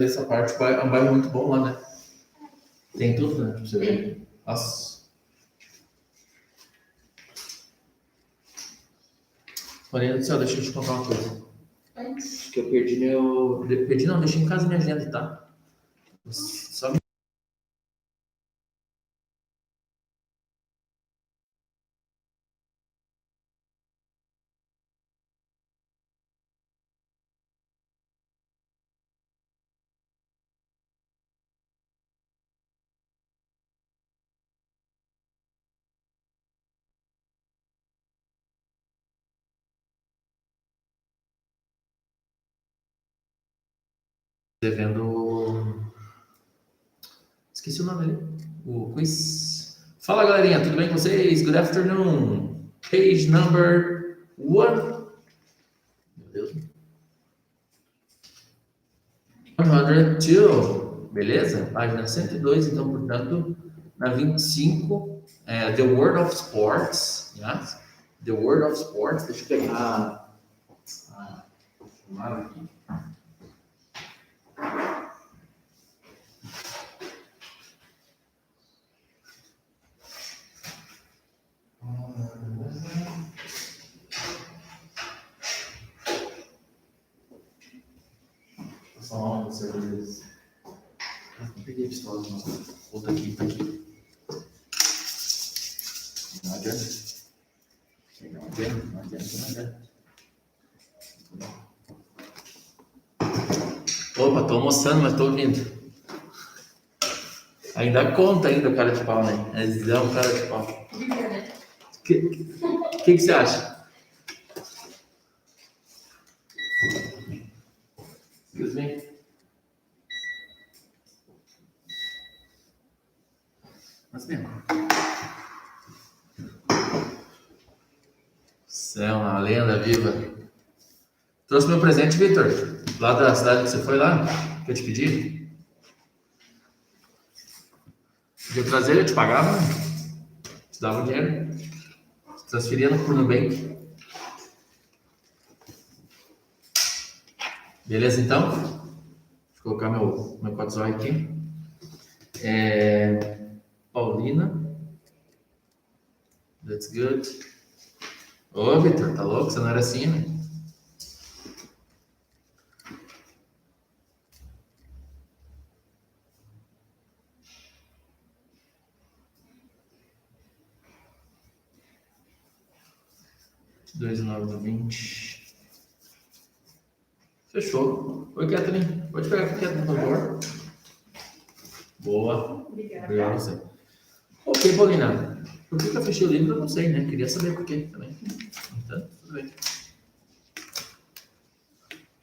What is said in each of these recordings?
Essa parte é um bairro muito bom lá, né? Tem tudo, né? Pra você ver. Nossa. Maria do céu, deixa eu te contar uma coisa. Acho que eu perdi meu. Perdi não, deixei em casa minha agenda, tá? Só devendo. Esqueci o nome ali. O quiz. Fala, galerinha, tudo bem com vocês? Good afternoon. Page number 1. Meu Deus. 102. Beleza? Página 102, então, portanto, na 25, The World of Sports. Yes? The World of Sports. Deixa eu pegar a chamada aqui. Só uma cerveja. Não peguei a pistola, não. Outra aqui, tá aqui. Não adianta. Não adianta. Opa, tô almoçando, mas tô ouvindo. Ainda conta ainda o cara de pau, né? Mas é um cara de pau. O que você acha? Excuse me. Mas bem. Você é uma lenda viva. Trouxe meu presente, Vitor. Lá da cidade que você foi lá, que eu te pedi. Podia trazer, eu te pagava, te dava o dinheiro. Transferia por Nubank. Beleza, então? Deixa eu colocar meu WhatsApp aqui. Paulina. That's good. Ô, Vitor, tá louco? Você não era assim, né? Dois, 9, 20. Fechou. Oi, Catherine. Pode pegar aqui, Catherine, por favor. Boa. Obrigado a você. Ok, Paulina. Por que eu fechei o livro? Eu não sei, né? Queria saber por quê também. Então, tudo bem.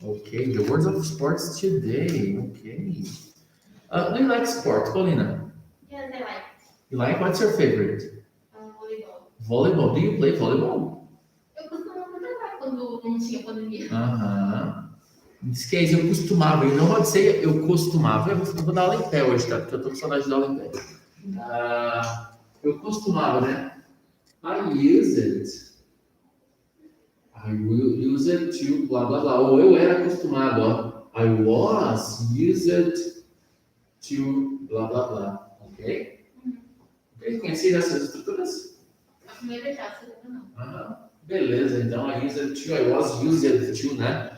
Ok, the words of sports today. Okay. Do you like sport, Paulina? Yes, I like. You like? What's your favorite? Volleyball. Volleyball. Do you play volleyball? Eu costumava jogar quando não tinha pandemia. Aham. Diz que eu costumava, eu não vou dizer eu costumava, eu vou dar aula em pé hoje, tá? Porque eu tô com saudade de dar aula em pé. Eu costumava, né? I use it. I will use it to blá blá blá. Ou eu era acostumado, ó. I was used to blá blá blá. Ok? Ok? Conheci essas estruturas? A primeira já, a segunda não. Ah, beleza, então I used to, I was used to, né?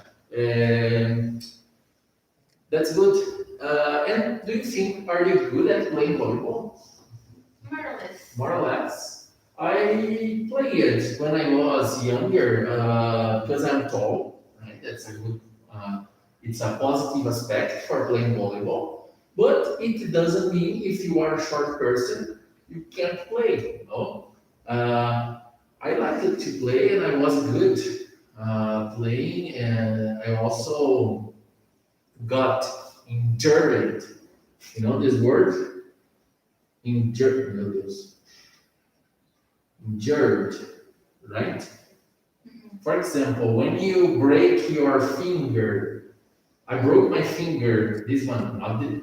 That's good. And do you think, are you good at playing volleyball? More or less. More or less. I played when I was younger because I'm tall. Right? That's a good. It's a positive aspect for playing volleyball, but it doesn't mean if you are a short person you can't play. No. I liked to play, and I was good playing, and I also got injured. You know this word? Injured, meu Deus. Injured, right? For example, when you break your finger, I broke my finger, this one,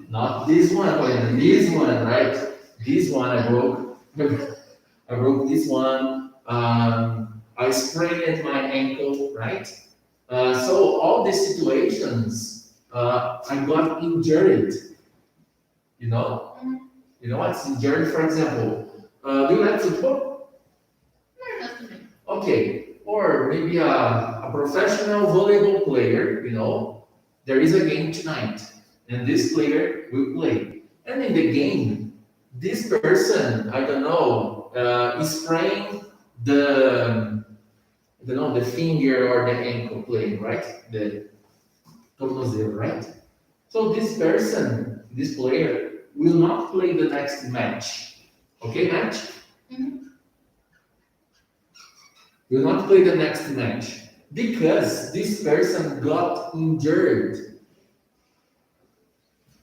not this one, this one, right? This one I broke. I broke this one. I sprained my ankle, right? So all these situations, I got injured. You know? Mhm. You know what's injured, for example? Do you like football? More or less também. Okay. Or maybe a professional volleyball player, you know, there is a game tonight, and this player will play. And in the game, this person, I don't know, is spraying I don't know, the finger or the ankle playing, right? The tornozelo, right? So this person, this player, will not play the next match. Okay, match? Mhm. Will not play the next match because this person got injured.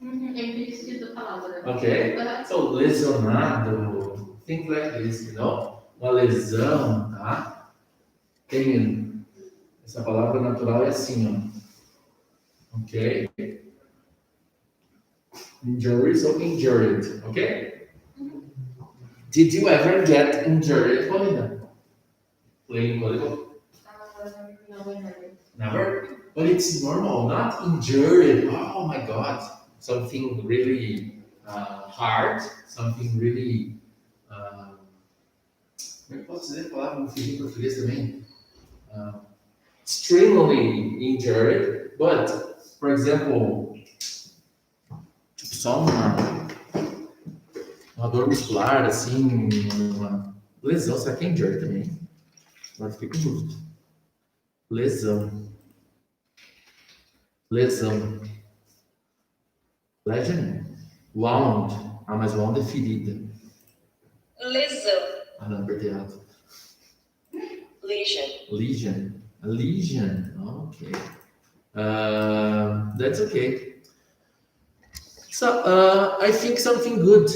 Uhum. Eu entendi a palavra. Okay? Aham. So, lesionado, things like this, you know? Uma lesão, tá? Tem essa palavra natural é assim, ó. Ok? Injury, so injured, okay? Did you ever get injured, Paulina? Playing volleyball? Não, é nada. Never? But it's normal, not injured. Oh my God. Something really hard, something really. Como é que posso dizer a palavra no em português também? Extremely injured, but, for example, tipo só uma dor muscular, assim, uma lesão, será que é injured também? Agora fiquei com dúvida. Lesão. Lesão. Legend? Wound. Ah, mas wound é ferida. Lesão. Ah, não, apertei errado. Lesion. Lesion. A lesion. Okay. That's okay. So, I think something good.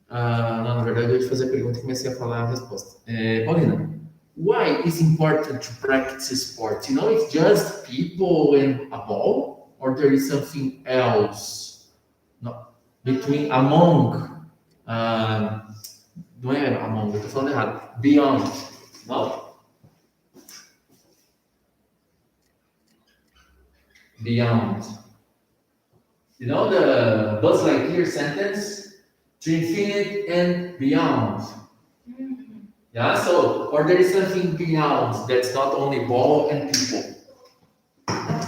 Não, na verdade, eu ia te fazer a pergunta e comecei a falar a resposta. Paulina, why is important to practice sport? You know, it's just people and a ball, or there is something else? No, between, among, não é among, eu tô falando errado. Beyond, não? Beyond. You know the Buzz Lightyear sentence? To infinite and beyond. Uhum. Yeah, so, or there is something beyond that's not only ball and people. I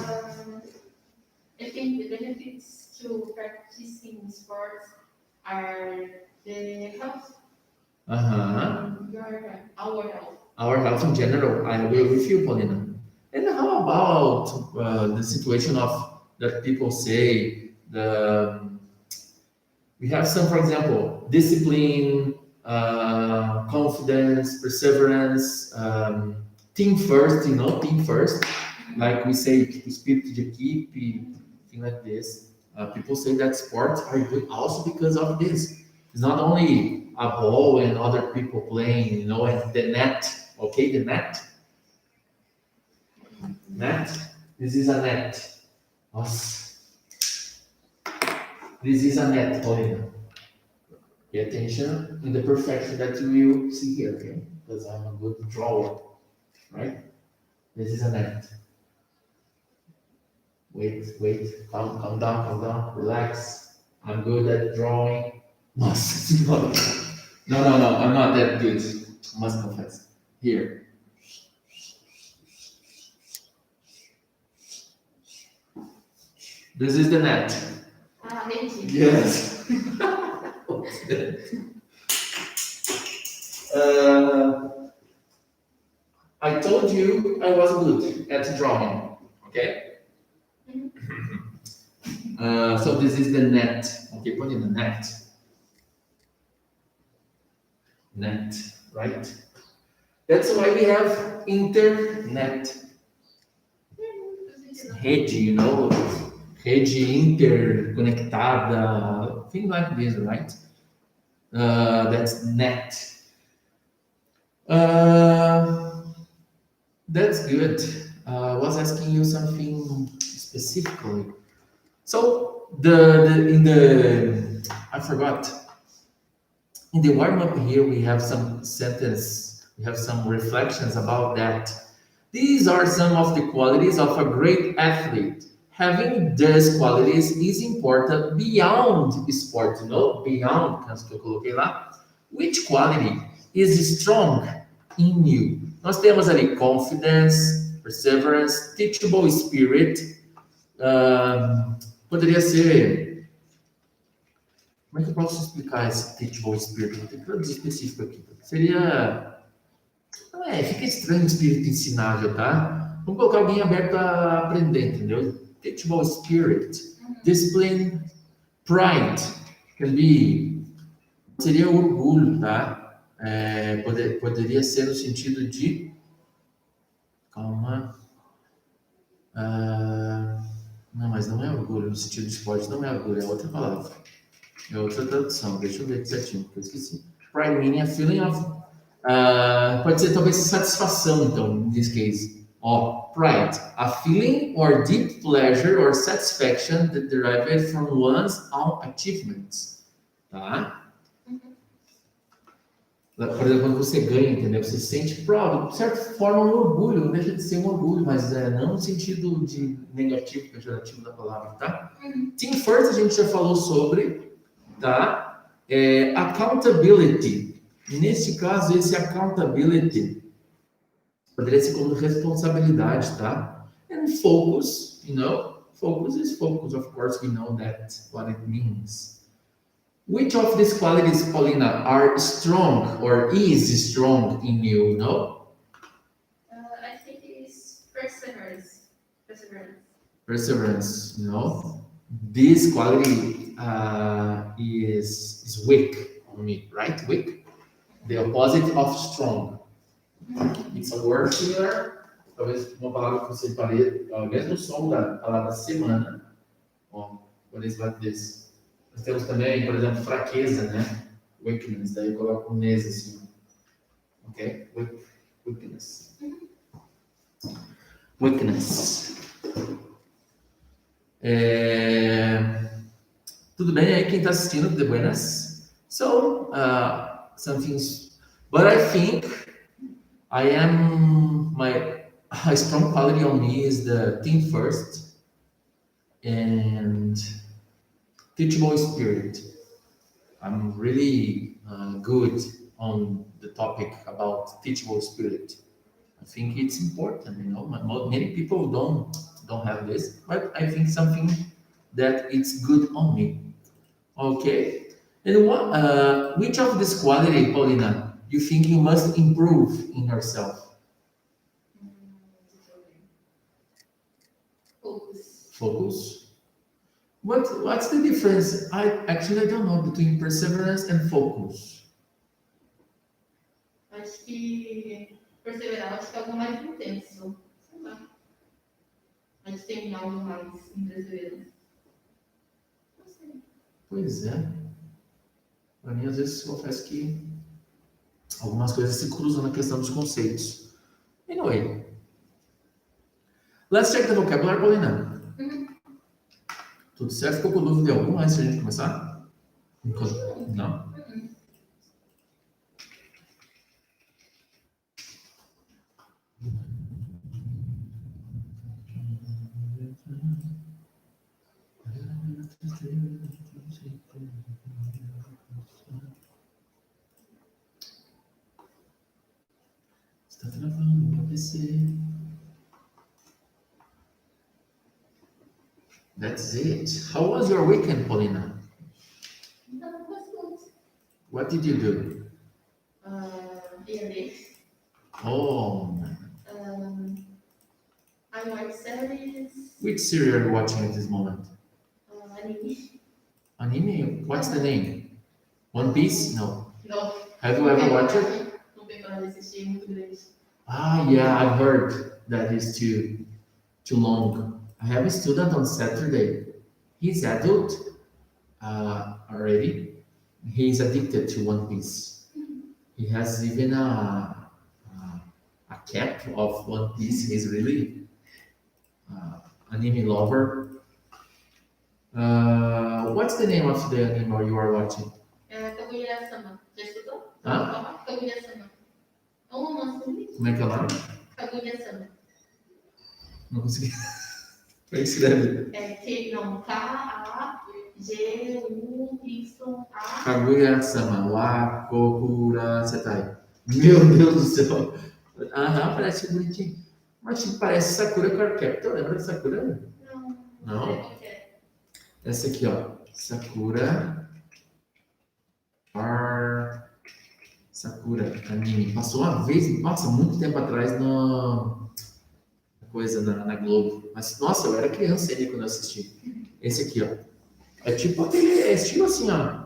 think the benefits to practicing sports are the health, our health. Our health in general, I agree with you, Paulina. And how about the situation of that people say we have some, for example, discipline, confidence, perseverance, team first, you know, team first. Like we say, spirit de equipe, thing like this. People say that sports are good also because of this. It's not only a ball and other people playing, you know, and the net. Okay, the net. Net. This is a net. Nossa. This is a net, Paulina. Pay attention in the perfection that you will see here, okay? Because I'm a good drawer, right? This is a net. Wait, calm down, relax. I'm good at drawing. Nossa, no, I'm not that good. I must confess. Here. This is the net. Ah, rede. Yes. I told you I was good at drawing, okay? So this is the net. Okay, put in the net. Net, right? That's why we have internet. Rede, you know, rede interconectada, things like this, right? That's net. That's good. I was asking you something specifically. So I forgot. In the warm up here, we have some sentence, we have some reflections about that. These are some of the qualities of a great athlete. having these qualities is important beyond sport, beyond, caso que eu coloquei lá. Which quality is strong in you? Nós temos ali confidence, perseverance, teachable spirit. Poderia ser. Como é que eu posso explicar esse teachable spirit? Vou ter que traduzir específico aqui. Seria. Não fica estranho o espírito ensinável, tá? Vamos colocar alguém aberto a aprender, entendeu? Teachable spirit, discipline, pride, can be. Seria orgulho, tá? Poderia ser no sentido de. Calma. Não, mas não é orgulho, no sentido de esporte não é orgulho, é outra palavra. É outra tradução, deixa eu ver aqui certinho, porque eu esqueci. Pride meaning a feeling of... pode ser talvez satisfação, então, in this case. Pride, a feeling or deep pleasure or satisfaction that derived from one's own achievements. Tá? Por exemplo, quando você ganha, entendeu? Você se sente proud, de certa forma um orgulho, não deixa de ser um orgulho, mas não no sentido de negativo, pejorativo da palavra, tá? Team First a gente já falou sobre, tá? Accountability. Nesse caso, esse accountability poderia ser como responsabilidade, tá? And focus, focus is focus, of course, we know that, what it means. Which of these qualities, Paulina, are strong or is strong in you, I think it's perseverance. Perseverance, This quality is weak on me, right? Weak. The opposite of strong. It's a word similar, talvez uma palavra que você pareça, o mesmo som da palavra semana. What is like this? Nós temos também, por exemplo, fraqueza, né? Weakness, daí eu coloco um nes assim. Ok? Weakness. Weakness. Tudo bem aí quem está assistindo, de buenas? So, some things. But I think a strong quality on me is the team first and teachable spirit. I'm really good on the topic about teachable spirit. I think it's important, Many people don't have this, but I think something that it's good on me. Okay. And which of this quality, Paulina, you think you must improve in yourself? Focus. What's the difference? I don't know between perseverance and focus. Acho que perseverar, acho que é algo mais intenso. Sei lá. A gente tem algo mais em perseverança. Não sei. Pois é. Para mim, às vezes, confesso que algumas coisas se cruzam na questão dos conceitos. Anyway. Let's check the vocabulary, Paulina. Tudo certo? Ficou com dúvida alguma antes de a gente começar? Não? Está travando meu PC. That's it. How was your weekend, Paulina? That was good. What did you do? Really. Oh, I watch series. which series are you watching at this moment? Anime. Anime? What's the name? One Piece? No. No. Have you ever watched it? Não tem para assistir, muito grande. Yeah, I've heard that is too long. I have a student on Saturday. He's adult already. He's addicted to One Piece. He has even a cap of One Piece. He's really anime lover. What's the name of the anime you are watching? Kaguya-sama. Já escutou? Hã? Kaguya-sama. É um romance bonito. Como é que é o nome? Kaguya-sama. Não consegui. Como é que escreve? K-A-G-U-Y-A. Kaguya-sama wa kokura setai. Meu Deus do céu. Aham, parece bonitinho. Mas tipo, parece Sakura Card Captor. Lembra de Sakura? Não. Não? Essa aqui, ó. Sakura anime. Passou uma vez, nossa, muito tempo atrás na coisa na Globo. Mas, nossa, eu era criança ainda quando eu assisti. Esse aqui, ó. É tipo aquele, é estilo assim, ó.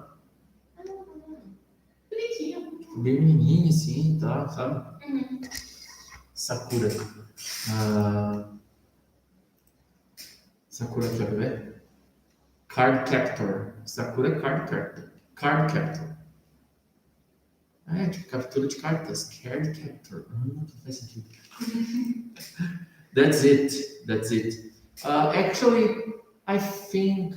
Bonitinho. Bem menininho assim e tal, sabe? Uhum. Sakura. Ah, Sakura, quer ver? Card Captor. Sakura Card Captor. Card Captor. É, tipo, captura de cartas. Card Captor. Não faz sentido. That's it. That's it. Actually, I think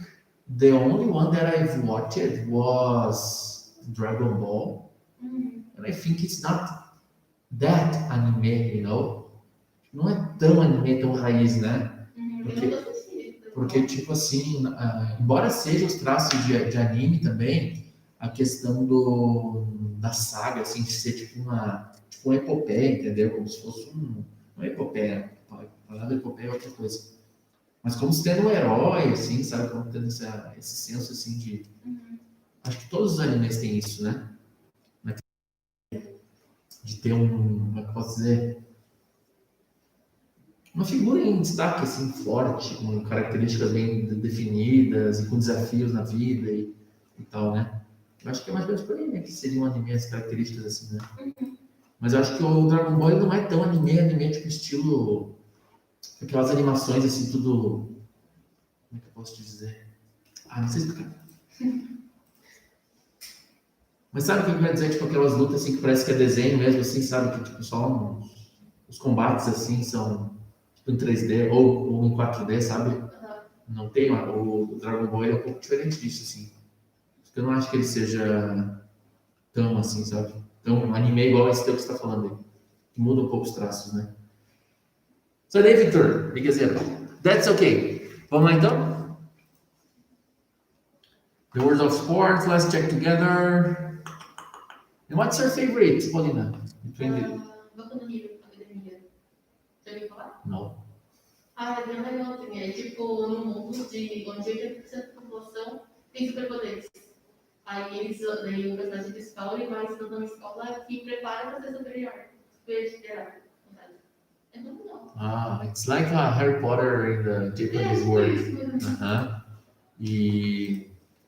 the only one that I've watched was Dragon Ball. Uhum. And I think it's not that anime, you know? Não é tão anime, tão raiz, né? Uhum. Porque- Eu nunca assisti. Porque, tipo assim, embora seja os traços de anime também, a questão da saga, assim, de ser tipo uma epopeia, entendeu? Como se fosse uma epopeia. A palavra epopeia é outra coisa. Mas como se tendo um herói, assim, sabe? Como tendo esse senso, assim, de... Uhum. Acho que todos os animes têm isso, né? De ter como é que eu posso dizer? Uma figura em destaque, assim, forte, com características bem definidas e com desafios na vida e tal, né? Eu acho que é mais ou menos por aí, né? Que seria um anime, as características, assim, né? Mas eu acho que o Dragon Ball ele não é tão anime, tipo, estilo... Aquelas animações, assim, tudo... Como é que eu posso te dizer? Não sei explicar. Mas sabe o que eu quero dizer? Tipo, aquelas lutas, assim, que parece que é desenho mesmo, assim, sabe? Que, tipo, só os combates, assim, são, tipo, em 3D ou em 4D, sabe? Uhum. Não tem, o Dragon Ball ele é um pouco diferente disso, assim. Porque eu não acho que ele seja tão, assim, sabe? Tão anime igual esse teu que você tá falando aí. Que muda um pouco os traços, né? So daí, Victor, quer dizer, that's okay. Vamos lá, então? The world of sports, let's check together. And what's your favorite, Paulina? Between the... Boku no Hero Academia. Já ouviu falar? Não. É bem legal, assim. É tipo num mundo onde 80% da população tem superpoderes. Aí daí o personagem principal ele vai estudando uma escola que prepara para ser superior. Superior, no caso. É muito legal. It's like a Harry Potter in the Japanese world. Isso. E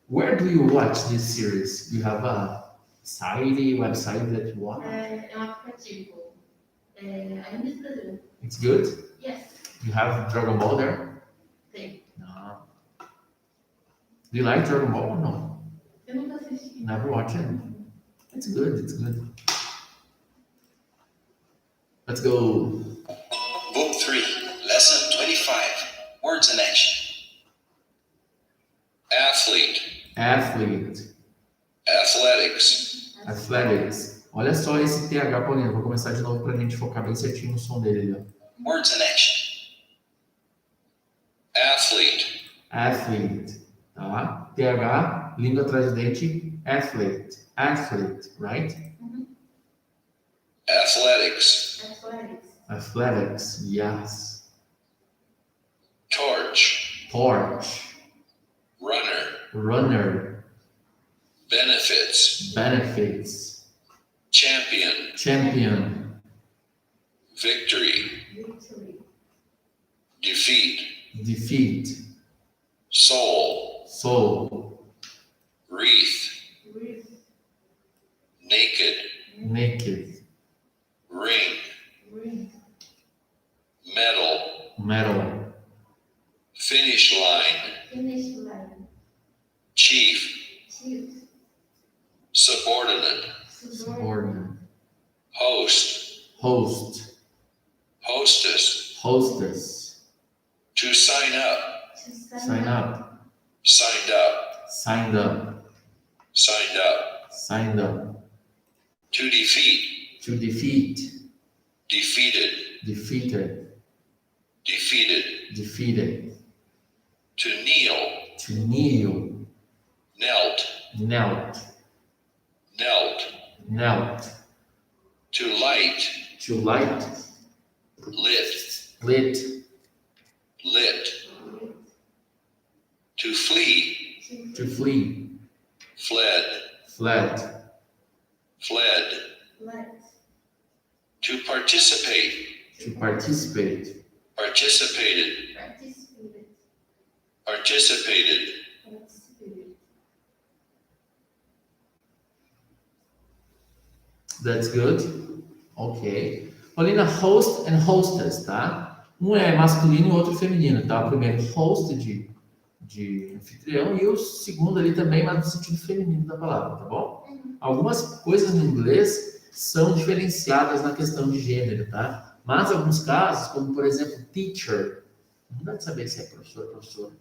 where do you watch this series? Do you have a website that you watch? É um aplicativo. Ainda no Brasil. It's good. Yes. You have Dragon Ball there? Tem. No. Do you like Dragon Ball or no? Eu nunca assisti. Never watched it. It's good. It's good. Let's go. Book 3, Lesson 25, Words in Action. Athlete, Athlete. athletics, Athletics. Olha só esse TH, Paulina. Vou começar de novo pra gente focar bem certinho no som dele ali, ó. words in action. Athlete, Athlete. Tá? TH, língua atrás do dente. Athlete. Athlete, right? athletics, Athletics. Athletics, yes. torch, Torch. runner, Runner. benefits, Benefits. champion, Champion. victory, Victory. defeat, Defeat. soul, Soul. wreath, Wreath. naked, Naked. ring, Ring. medal, Metal. finish line, Finish line. chief, Chief. subordinate, Subordinate. host, Host. hostess, Hostess. to sign up, To Sign up. signed up, Signed up. signed up, Signed up. to defeat, To defeat. defeated, Defeated. defeated, Defeated. To kneel. To kneel. Knelt. Knelt. Knelt. Knelt. To light. To light. Lit. Lit. Lit. To flee. To flee. Fled. Fled. Fled. Let. To participate. To participate. Participated. Participated. Participated. Participated. That's good. Ok. Paulina, host and hostess, tá? Um é masculino e o outro feminino, tá? O primeiro, host de anfitrião e o segundo ali também, mas no sentido feminino da palavra, tá bom? Algumas coisas no inglês são diferenciadas na questão de gênero, tá? Mas alguns casos, como por exemplo, teacher, não dá de saber se é professor ou professora.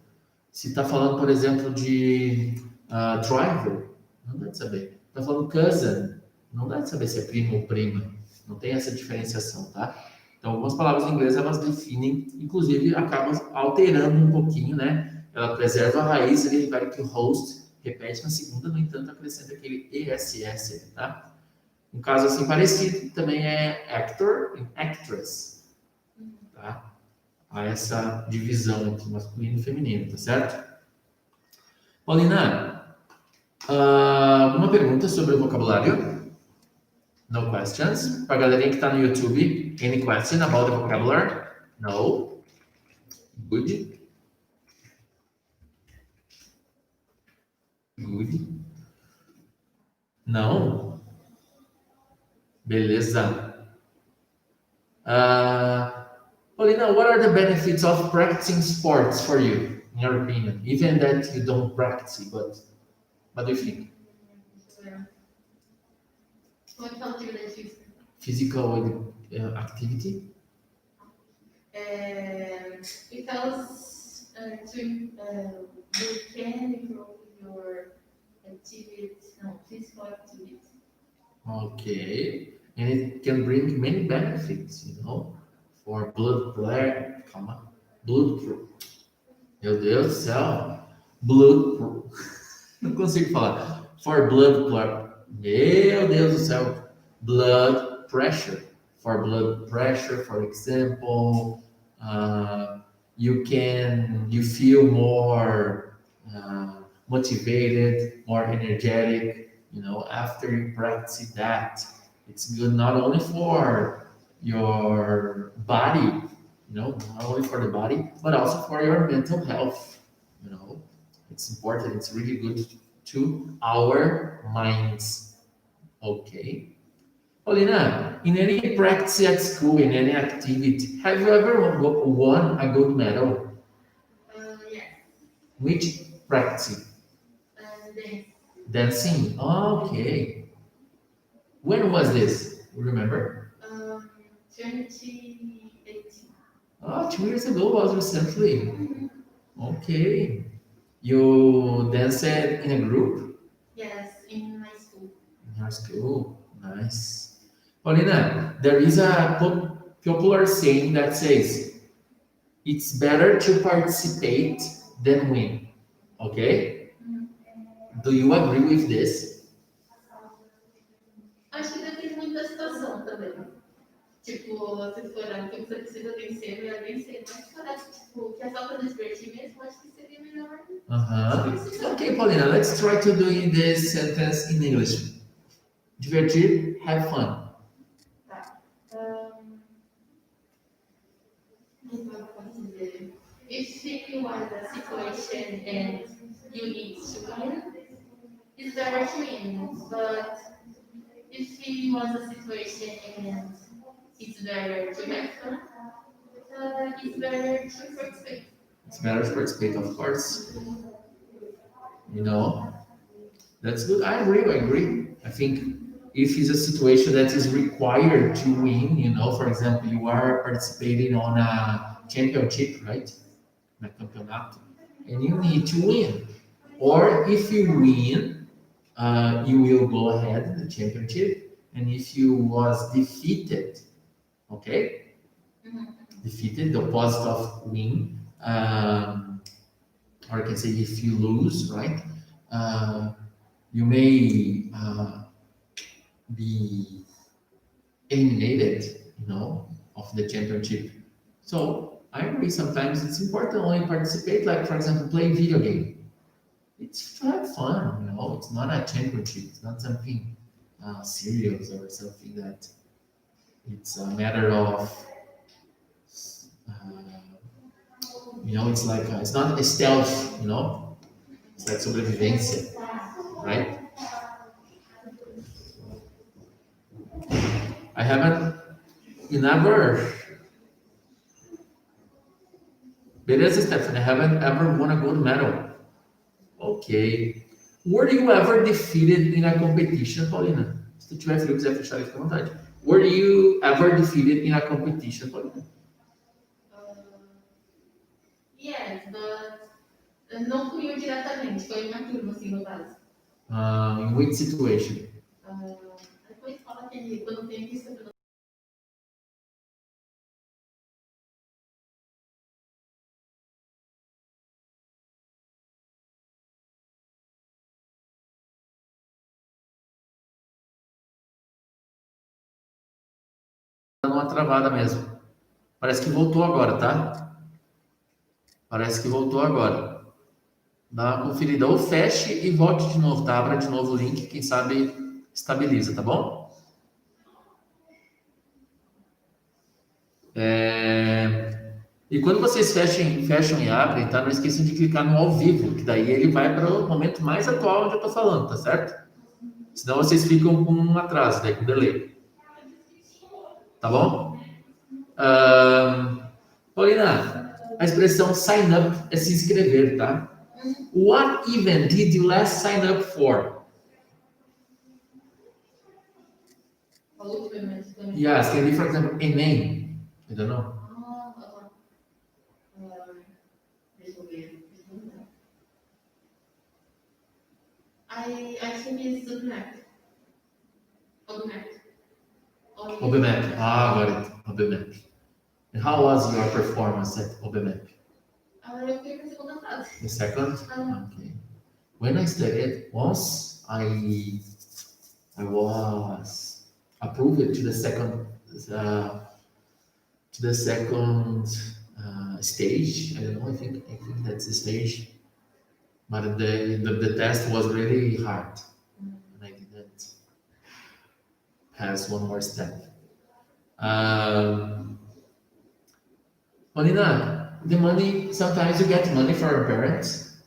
Se está falando, por exemplo, de driver, não dá de saber. Está falando cousin, não dá de saber se é primo ou prima. Não tem essa diferenciação, tá? Então, algumas palavras em inglês, elas definem, inclusive, acabam alterando um pouquinho, né? Ela preserva a raiz ali, vai que o host repete na segunda, no entanto, acrescenta aquele ESS, tá? Um caso assim parecido também é actor e actress, tá? Há essa divisão entre masculino e feminino, tá certo? Paulina, uma pergunta sobre o vocabulário? No questions. Para a galerinha que está no YouTube, any question about the vocabulary? No. Good. Good. Não. Beleza. Paulina, what are the benefits of practicing sports for you, in your opinion? Even that you don't practice, but what do you think? Como é que fala atividade física? Physical activity? Because you can improve your activity, physical activity. Okay. And it can bring many benefits, for blood pressure. Calma. Meu Deus do céu. Não consigo falar. For blood pressure. Meu Deus do céu. Blood pressure. For blood pressure, for example, you feel more motivated, more energetic, after you practice that. It's good not only for your body, not only for the body, but also for your mental health. It's important. It's really good to our minds. Okay. Paulina, in any practice at school, in any activity, have you ever won a gold medal? Yes. Which practice? Dance. Dancing. Okay. When was this? You remember? 2018. 2 years ago, was recently. Okay. You danced in a group? Yes, in my school. In your school. Nice. Paulina, there is a popular saying that says, it's better to participate than win. Okay? Do you agree with this? Acho que depende muito da situação também. Tipo, se for algo que você precisa vencer, melhor vencer. Mas se for algo que é só para divertir mesmo, acho que seria melhor. Okay, Paulina, let's try to do this sentence in English. Divertir, have fun. If you are in a situation and you need to win, it's better to win. But if you want a situation and it's better to have fun, it's better to participate. It's better to participate, of course. That's good. I agree. I think if it's a situation that is required to win, for example, you are participating on a championship, right? Na campeonato, and you need to win. Or if you win, you will go ahead in the championship. And if you was defeated, okay? Defeated, the opposite of win. or I can say if you lose, right? You may be eliminated, of the championship. So I agree. Sometimes it's important to only participate, like for example, playing video game. It's to have fun, It's not a championship. It's not something serious or something that it's a matter of, it's like it's not a stealth, It's like sobrevivência, right? I haven't, you never, beleza, Stephanie, I haven't ever won a gold medal. Ok. Were you ever defeated in a competition, Paulina? Se tu tiver frio e quiser fechar, fica à vontade. Were you ever defeated in a competition, Paulina? Yes, but não fui eu diretamente, foi uma turma, assim, no caso. In which situation? Depois fala que quando tem aqui, você Dando uma travada mesmo. Parece que voltou agora, tá? Parece que voltou agora. Dá uma conferida, ou feche e volte de novo, tá? Abra de novo o link, quem sabe estabiliza, tá bom? E quando vocês fecham e abrem, tá? Não esqueçam de clicar no ao vivo, que daí ele vai para o momento mais atual onde eu tô falando, tá certo? Senão vocês ficam com um atraso, daí com delay. Tá bom? Paulina, a expressão sign up é se inscrever, tá? What event did you last sign up for? a última vez também. Yes, can be, for example, a name. I don't know. Deixa eu ver. I think it's the map. OBMAP. Got it. OBMAP. And how was your performance at OBMAP? Eu fui para a segunda fase. The second? Okay. When I studied, once I was approved to the second stage. I don't know. I think that's the stage. But the test was really hard, and I didn't pass one more step. Paulina, the money, sometimes you get money from your parents.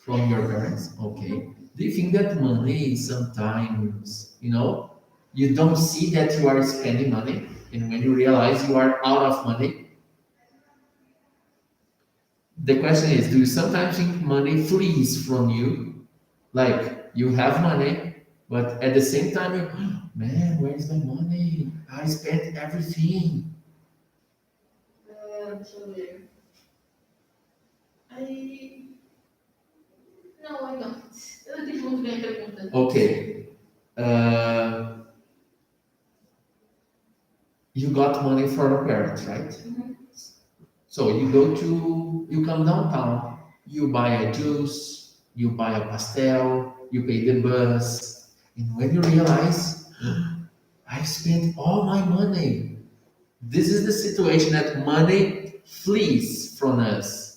Okay. Do you think that money sometimes, you don't see that you are spending money, and when you realize you are out of money? The question is, do you sometimes think money flees from you? Like, you have money, but at the same time, man, where's my money? I spent everything. Deixa eu ver. Não, I don't. Eu não entendi muito bem a pergunta. Okay. You got money from your parents, right? So you come downtown, you buy a juice, you buy a pastel, you pay the bus, and when you realize, I've spent all my money. This is the situation that money flees from us.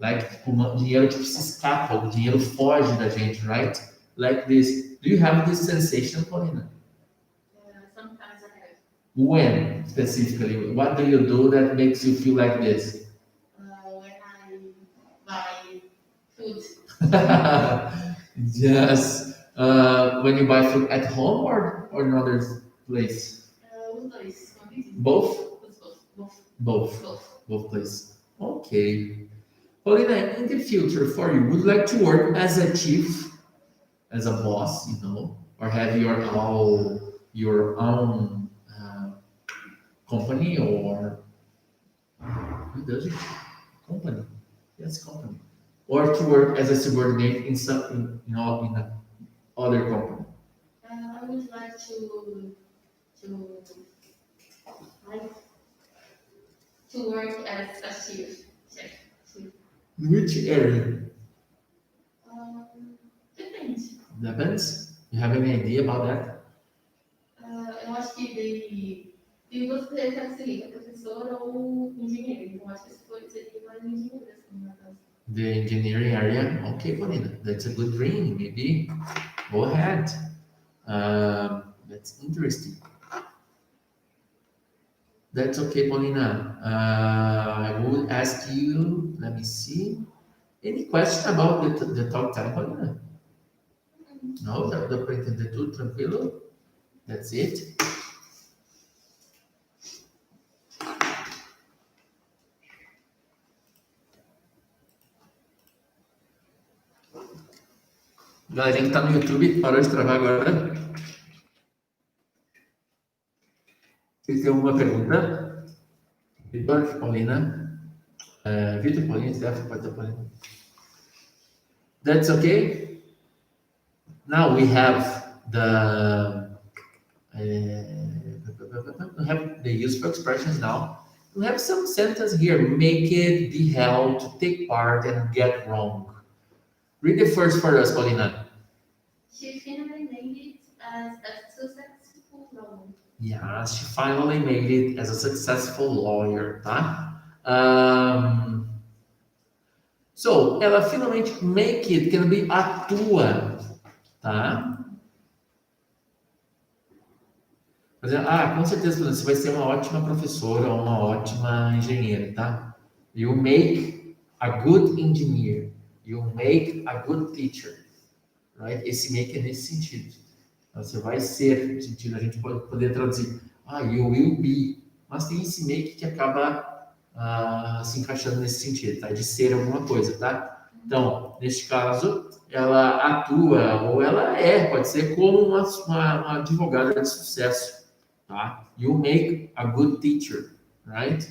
Like, o dinheiro tipo se escapa, o dinheiro foge da gente, right? Like this. Do you have this sensation, Paulina? Sometimes I have. When specifically? What do you do that makes you feel like this? When I buy food. Yes. When you buy food at home or another place? Os dois. Both? Both. Both places. Okay. Paulina, in the future for you, would you like to work as a chief, as a boss, or have your own company, or who does it? Company. Yes, company. Or to work as a subordinate in something, in other company. I would like to work as a chef. In which area? Depends. You have any idea about that? Eu acho que tem duas características, a professora ou engenheiro. Então, acho que seria mais engenheiro, assim, no caso. The engineering area? Okay, Paulina, that's a good dream. Maybe go ahead. That's interesting. That's okay, Paulina. I would ask you, let me see. Any question about the talk time, Paulina? No, dá para entender tudo tranquilo? That's it? Galerinha que tá no YouTube, parou de travar agora. Vocês têm alguma pergunta? Vitor, Paulina? Vitor, Paulina, Steph, pode ser Paulina. That's okay? Now we have we have the useful expressions now. We have some sentence here. Make it, be held, to take part, and get wrong. Read the first for us, Paulina. She finally made it as a successful lawyer. Yeah, she finally made it as a successful lawyer, tá? So, ela finalmente make it can be atua, tá? Por exemplo, com certeza você vai ser uma ótima professora ou uma ótima engenheira, tá? You make a good engineer. You make a good teacher. Right? Esse make é nesse sentido. Então, você vai ser, no sentido, a gente pode poder traduzir, you will be. Mas tem esse make que acaba se encaixando nesse sentido, tá? De ser alguma coisa, tá? Então, neste caso, ela atua, ou ela pode ser como uma advogada de sucesso, tá? You make a good teacher, right?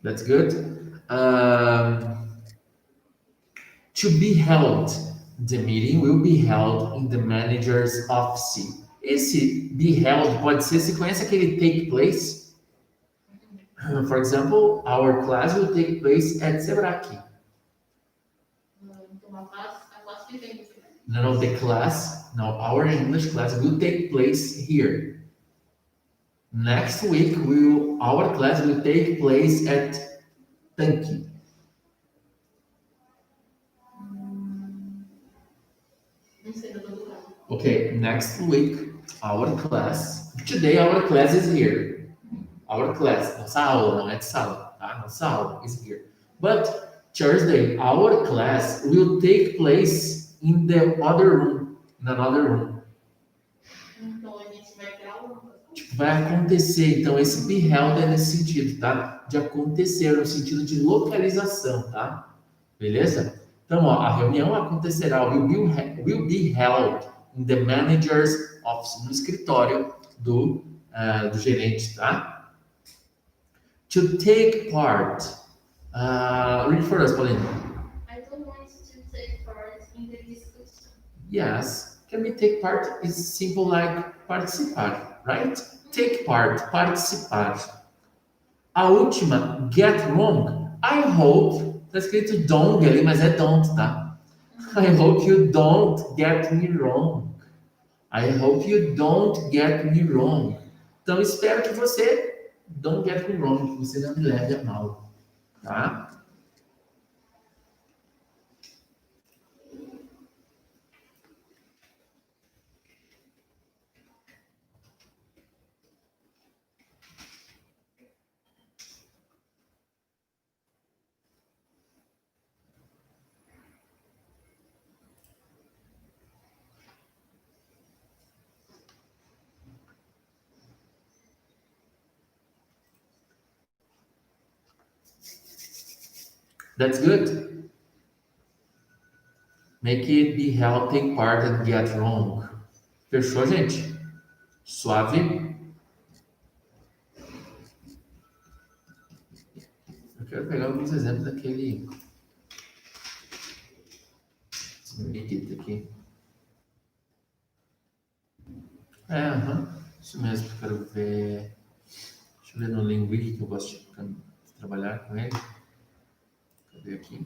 That's good. To be held. The meeting will be held in the manager's office. Esse be held pode ser, você conhece aquele take place? For example, our class will take place at Sebrae. Então, a classe que tem. No, the class, our English class will take place here. Next week, our class will take place at Tanque. Não sei, eu tô do lado. Okay, next week, our class. Today, our class is here. Our class, nossa aula, não é de sala, tá? Nossa aula is here. But Thursday, our class will take place in the other room, in another room. Então, a gente vai ter aula. Vai acontecer. Então, esse be held é nesse sentido, tá? De acontecer, no sentido de localização, tá? Beleza? Então, a reunião acontecerá, will be held in the manager's office, no escritório do gerente, tá? To take part. Read for us, Pauline. I don't want to take part in the discussion. Yes, can we take part is simple like participar, right? Take part, participar. A última, get wrong. I hope, tá escrito don't ali, mas é don't, tá? I hope you don't get me wrong. I hope you don't get me wrong. Então, espero que você don't get me wrong, que você não me leve a mal, tá? That's good. Make it, be held, take part and get wrong. Fechou, gente? Suave. Eu quero pegar alguns exemplos daquele make it aqui. Isso mesmo, quero ver. Deixa eu ver no Linguik, que eu gosto de trabalhar com ele. Cadê aqui?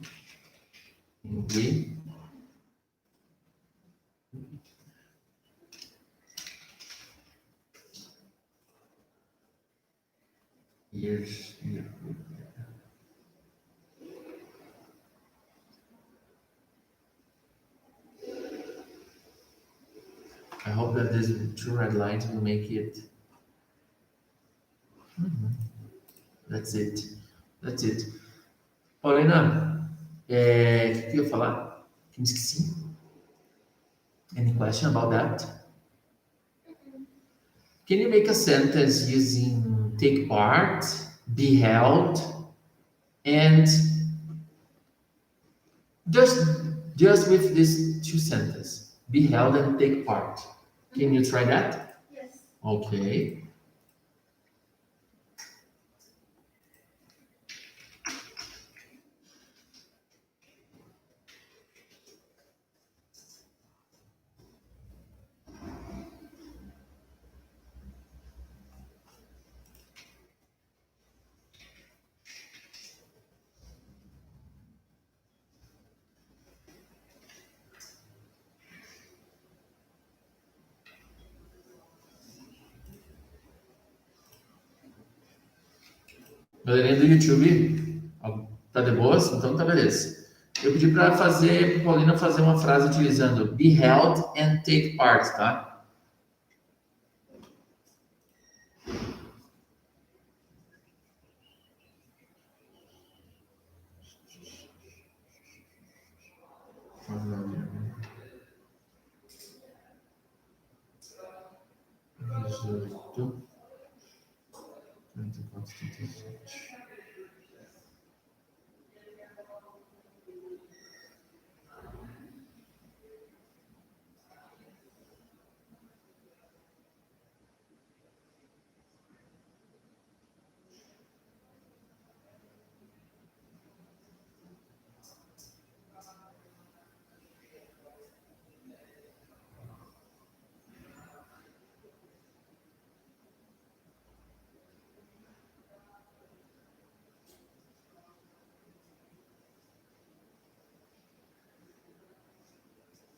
Linguik. Here. I hope that these two red lines will make it. That's it. Paulina, o que eu ia falar? Que me esqueci. Any question about that? Can you make a sentence using take part, be held, and just with these two sentences, be held and take part? Can you try that? Yes. Okay. Galerinha do YouTube, tá de boas? Então tá beleza. Eu pedi para Paulina fazer uma frase utilizando be held and take part, tá?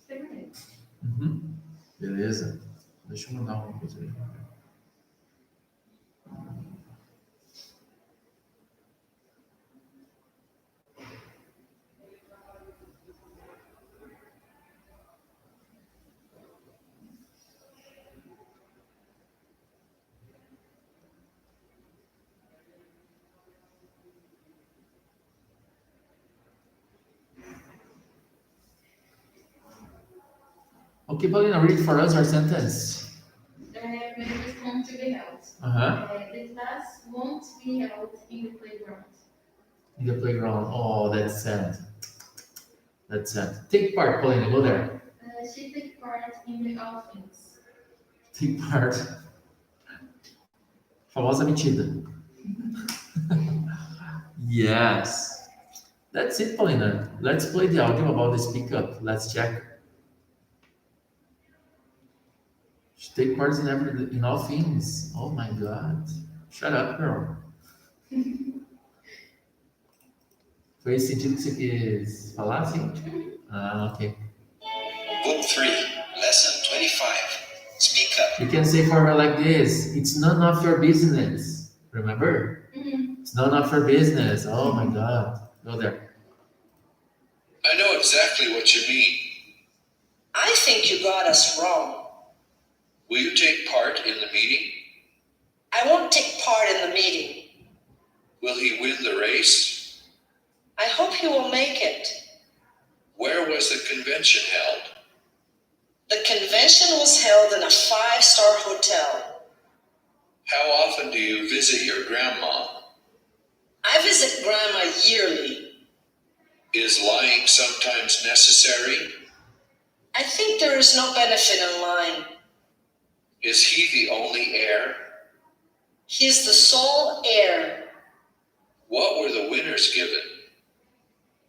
Terminei. Beleza. Deixa eu mandar uma coisa aí. Okay, Paulina, read for us our sentence. Maybe just want to be held. The class won't be held in the playground. In the playground. Oh, that's sad. Take part, Paulina, go there. She took part in the outings. Take part. Famosa metida. Yes. That's it, Paulina. Let's play the audio about the speak up. Let's check. She take part in all things. Oh my God. Shut up, girl. Foi esse sentido que você quis falar, assim? Ok. Book 3, Lesson 25. Speak up. You can say for her like this. It's none of your business. Remember? It's none of your business. Oh my God. Go there. I know exactly what you mean. I think you got us wrong. Will you take part in the meeting? I won't take part in the meeting. Will he win the race? I hope he will make it. Where was the convention held? The convention was held in a 5-star hotel. How often do you visit your grandma? I visit Grandma yearly. Is lying sometimes necessary? I think there is no benefit in lying. Is he the only heir? He is the sole heir. What were the winners given?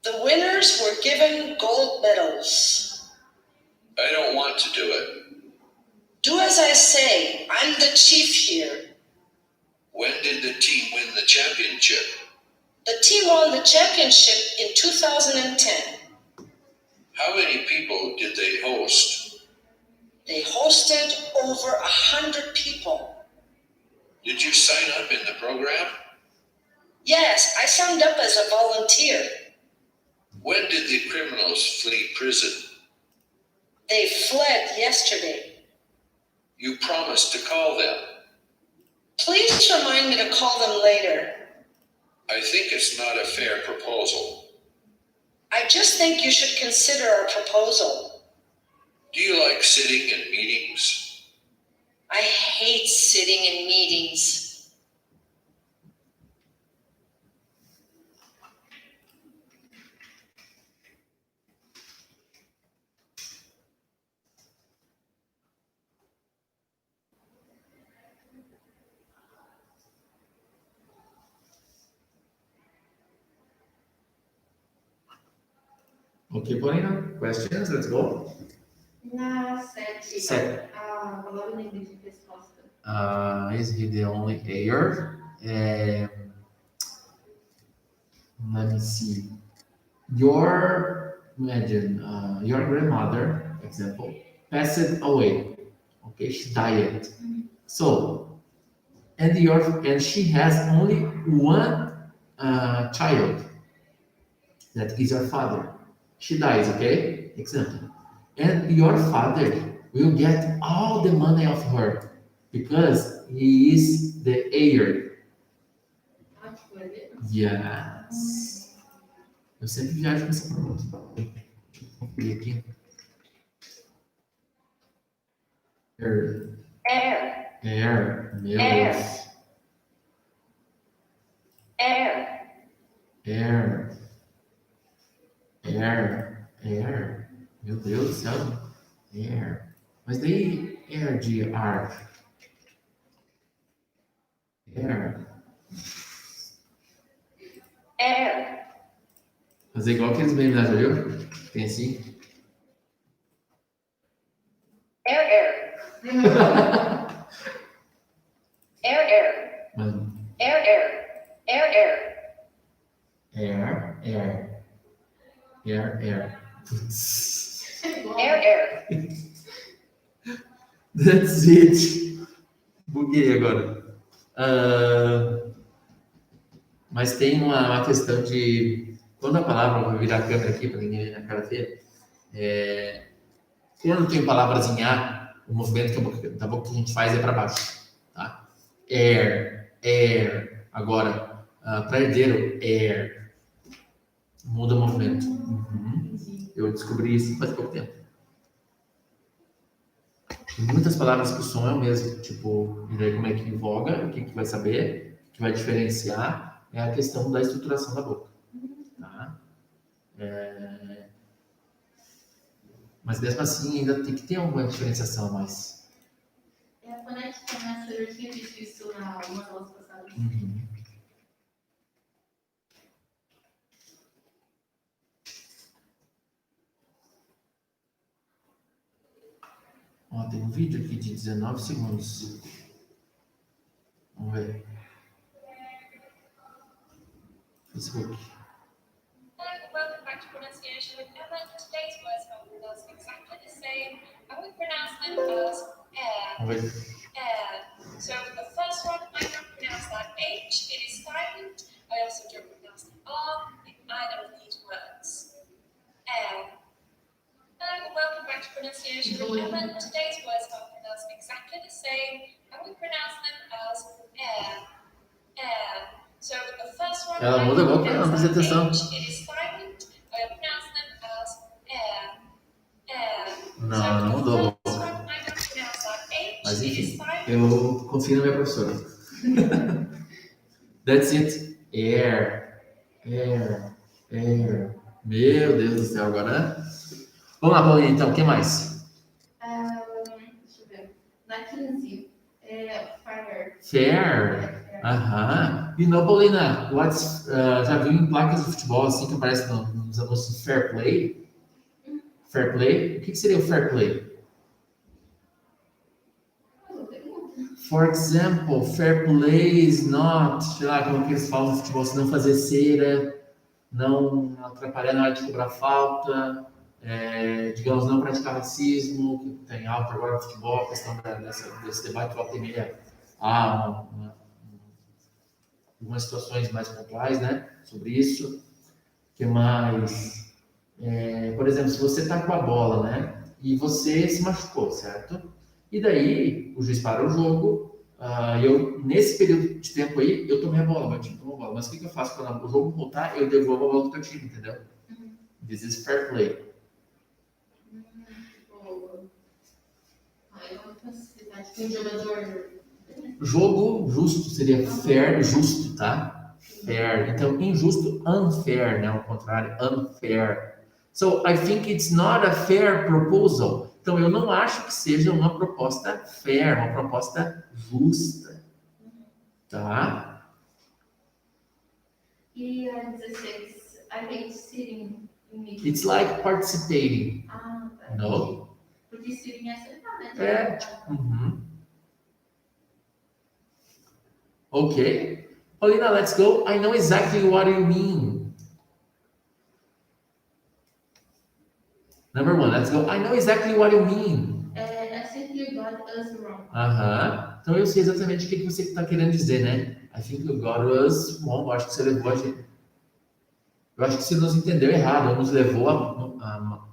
The winners were given gold medals. I don't want to do it. Do as I say. I'm the chief here. When did the team win the championship? The team won the championship in 2010. How many people did they host? They hosted over 100 people. Did you sign up in the program? Yes, I signed up as a volunteer. When did the criminals flee prison? They fled yesterday. You promised to call them. Please remind me to call them later. I think it's not a fair proposal. I just think you should consider our proposal. Do you like sitting in meetings? I hate sitting in meetings. Ok, Paulina, questions? Let's go. Na 7, Sete. a palavra negra de resposta. Is he the only heir? Let me see. Imagine, your grandmother, example, passed away. Okay, she died. So, and she has only one child. That is your father. She dies, okay? Example. And your father will get all the money of her because he is the heir. Ah, tipo, ele. Yes. Eu sempre viajo com essa pergunta. Conferir aqui. Heir. Meu Heir. Deus. Heir. Meu Deus do céu. Heir. Mas daí, heir de ar. Heir. Fazer igual aqueles memes, né, já viu? Tem assim. Mas, air. Putz. That's it. Buguei agora. Mas tem uma questão de. Quando a palavra, vou virar a câmera aqui para ninguém ver na cara feia. Quando tem palavras em A, o movimento da boca que a gente faz é para baixo. Tá? Air. Agora, para herdeiro, air. Muda o movimento. Entendi. Eu descobri isso faz pouco tempo. Tem muitas palavras que o som é o mesmo. Tipo, e daí como é que voga, o que vai saber, o que vai diferenciar é a questão da estruturação da boca. Tá? Mas mesmo assim ainda tem que ter alguma diferenciação a mais. A fonética nessa, eu tinha visto isso na algumas aulas passadas. Ó, tem um vídeo aqui de 19 segundos. Vamos ver. Facebook. Welcome back to Pronunciation with Emma. Today's words are with us exactly the same, and we pronounce them as air. Vamos ver. Air. So the first one, I don't pronounce that H, it is silent. I also don't pronounce the R in either of these words. Air. Welcome back to Pronunciation with Emma. Today's words are with us exactly the same, and we pronounce them as air. Air. So the first one, Ela muda a boca, não presta atenção. it is silent. I pronounce them as air. Air. Não, não mudou a boca. Mas enfim, eu confio na minha professora. That's it. Air. Meu Deus do céu, agora, né? Vamos lá, Paulinha, então, o que mais? Deixa eu ver. Na 15, fire. Fair. Aham. E não, Paulina, já viu em placas de futebol assim que aparece nos anúncios Fair Play? Fair play? O que seria o fair play? Boa pergunta. For example, fair play is not, sei lá, como que eles falam no futebol, se não fazer cera, não atrapalhar na hora de cobrar falta, digamos, não praticar racismo, que tem alto agora no futebol, a questão desse debate volta e meia. Algumas situações mais pontuais, né, sobre isso. O que mais? Por exemplo, se você tá com a bola, né, e você se machucou, certo? E daí, o juiz para o jogo, e eu, nesse período de tempo aí, eu tomei a bola, meu time tomou a bola. Mas o que eu faço quando o jogo voltar? Eu devolvo a bola do teu time, entendeu? This is fair play. Boa. Ai, uma facilidade que um jogador. Jogo justo seria fair, justo, tá? Fair. Então, injusto, unfair, né? Ao contrário, unfair. So, I think it's not a fair proposal. Então, eu não acho que seja uma proposta fair, uma proposta justa. Tá? E a 16, I hate sitting in meetings. It's like participating. Ah, tá. No? Porque sitting é sentar, né? Uhum. Okay. Paulina, let's go. I know exactly what you mean. Number 1, let's go. I know exactly what you mean. I think you got us wrong. Então eu sei exatamente o que você está querendo dizer, né? I think you got us wrong. Eu acho que você levou a gente. Eu acho que você nos entendeu errado. Ou nos levou a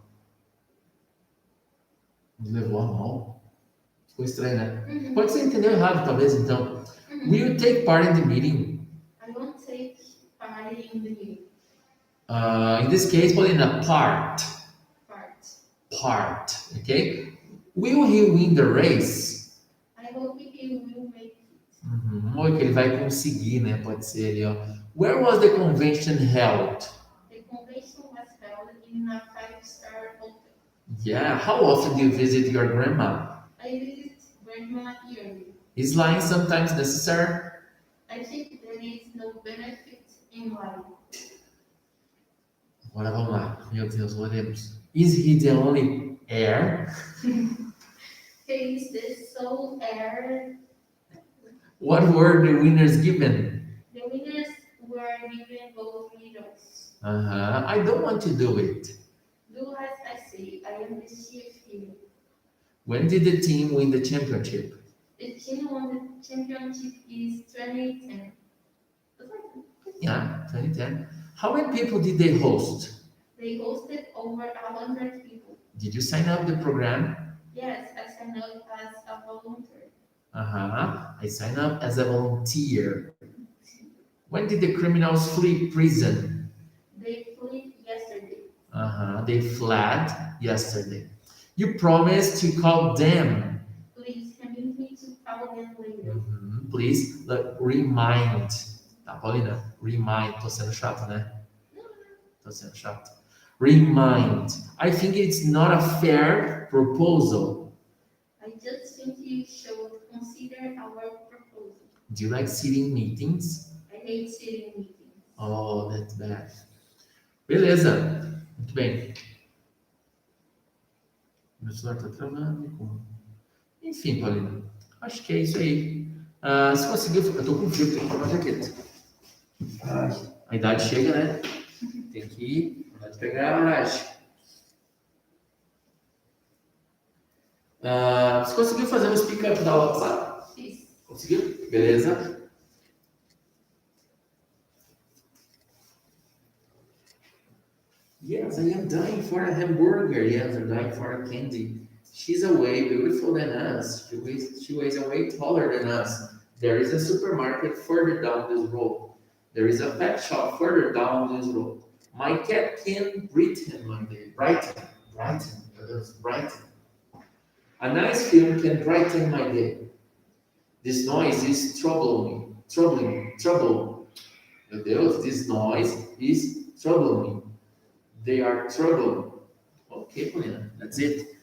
nos levou a mal. Ficou estranho, né? Pode ser entendeu errado, talvez, então. Will you take part in the meeting? I won't take part in the meeting. In this case, Paulina, part. Part. Okay? Will he win the race? I hope he will make it. Ou que ele vai conseguir, né? Pode ser ali, ó. Where was the convention held? The convention was held in a 5-star hotel. Yeah. How often do you visit your grandma? I visit grandma yearly. Is lying sometimes necessary? I think there is no benefit in lying. Agora vamos lá. Meu Deus, oremos. Is he the only heir? He is the sole heir. What were the winners given? The winners were given both medals. I don't want to do it. Do as I say. I am the chief here. When did the team win the championship? The team won the championship is 2010. Yeah, 2010. How many people did they host? They hosted over 100 people. Did you sign up the program? Yes, I signed up as a volunteer. I signed up as a volunteer. When did the criminals flee prison? They fled yesterday. They fled yesterday. You promised to call them. Please remind me to call them later. Please, remind. Tá, Paulina? Remind. Tô sendo chato, né? Tô sendo chato. Remind. I think it's not a fair proposal. I just think you should consider our proposal. Do you like sitting meetings? I hate sitting meetings. Oh, that's bad. Beleza. Muito bem. Meu celular tá travando. Enfim, Paulina. Acho que é isso aí. Se conseguiu, eu tô com frio, tenho que tomar jaqueta. A idade chega, né? Tem que ir. Pode pegar a laje. Você conseguiu fazer um speak up da aula passada? Fiz. Conseguiu? Beleza. Yes, I am dying for a hamburger. Yes, I'm dying for a candy. She's a way beautiful than us. She weighs a way taller than us. There is a supermarket further down this road. There is a pet shop further down this road. My cat can brighten one day. Brighten. A nice film can brighten my day. This noise is troubling me. Meu Deus, this noise is troubling me. They are troubling. Okay, Paulina, that's it.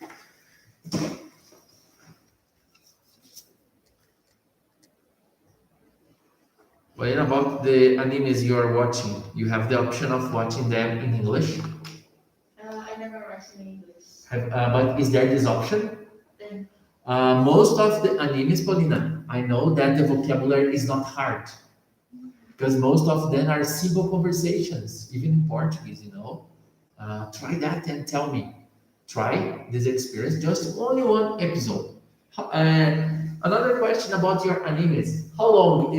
What about the animes you are watching? You have the option of watching them in English? I never never watched in English. But is there this option? Then Most of the animes, Paulina, I know that the vocabulary is not hard. Because most of them are simple conversations, even in Portuguese, Try that and tell me. Try this experience, just only one episode. And another question about your animes. How long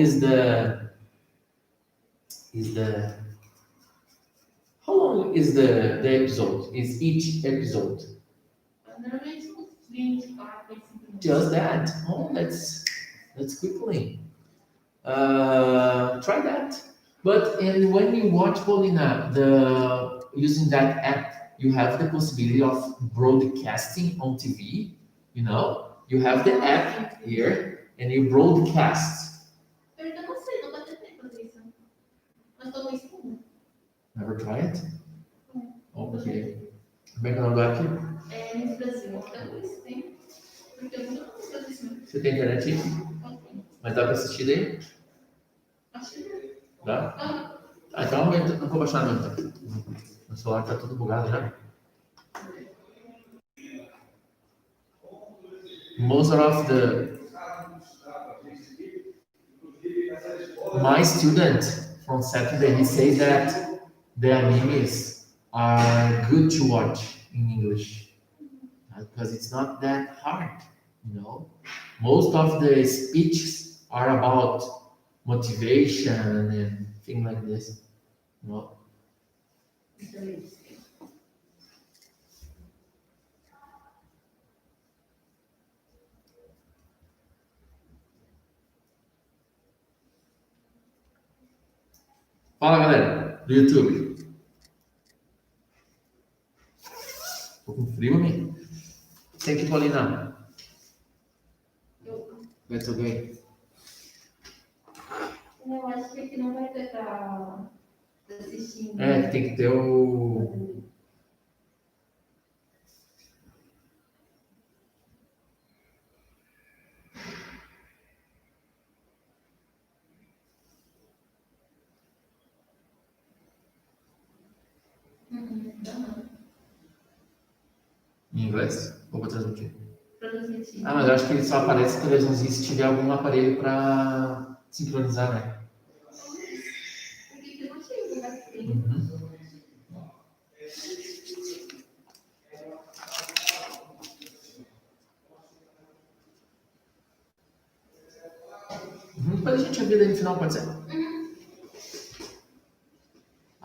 how long is the episode? Is each episode? normalmente uns 24, 25 minutos. Just that. Oh, that's quickly. Try that. But and when you watch Paulina, using that app, you have the possibility of broadcasting on TV. You have the app here, and you broadcast. Eu ainda não sei, nunca tentei fazer isso. Mas estou com isso. Never try it. Okay. Como é que é o nome do app? É no Brasil. Talvez tenha. Porque eu nunca fiz fazer isso. Você tem internet aí? Não tem. Mas dá pra assistir daí? Acho que não. Dá? Ah, Ah, então não vou baixar não. Então. Meu celular tá tudo bugado já. Most of my student from Saturday, he says that the animes are good to watch in English because it's not that hard, Most of the speeches are about motivation and things like this, Fala, galera, do YouTube. Tô com frio, né? Tem que Paulina. Vai tudo bem? eu acho que aqui não vai ter pra assistir. É, tem que ter o. Não. Em inglês? Ou vou transmitir? Transmitir. Ah, mas eu acho que ele só aparece na televisãozinha se tiver algum aparelho para sincronizar, né? Porque tem motivo, vai ter. Uhum. Depois a gente vê daí no final, pode ser?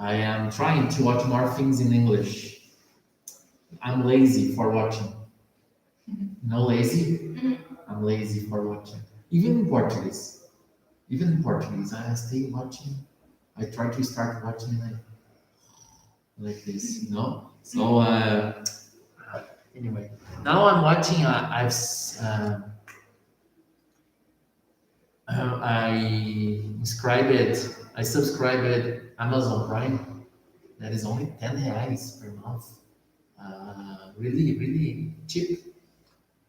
I am trying to watch more things in English. I'm lazy for watching. No lazy? I'm lazy for watching. Even in Portuguese. I stay watching. I try to start watching like this, So, anyway. Now I'm watching, I subscribed Amazon Prime. That is only 10 reais per month. Really, really cheap.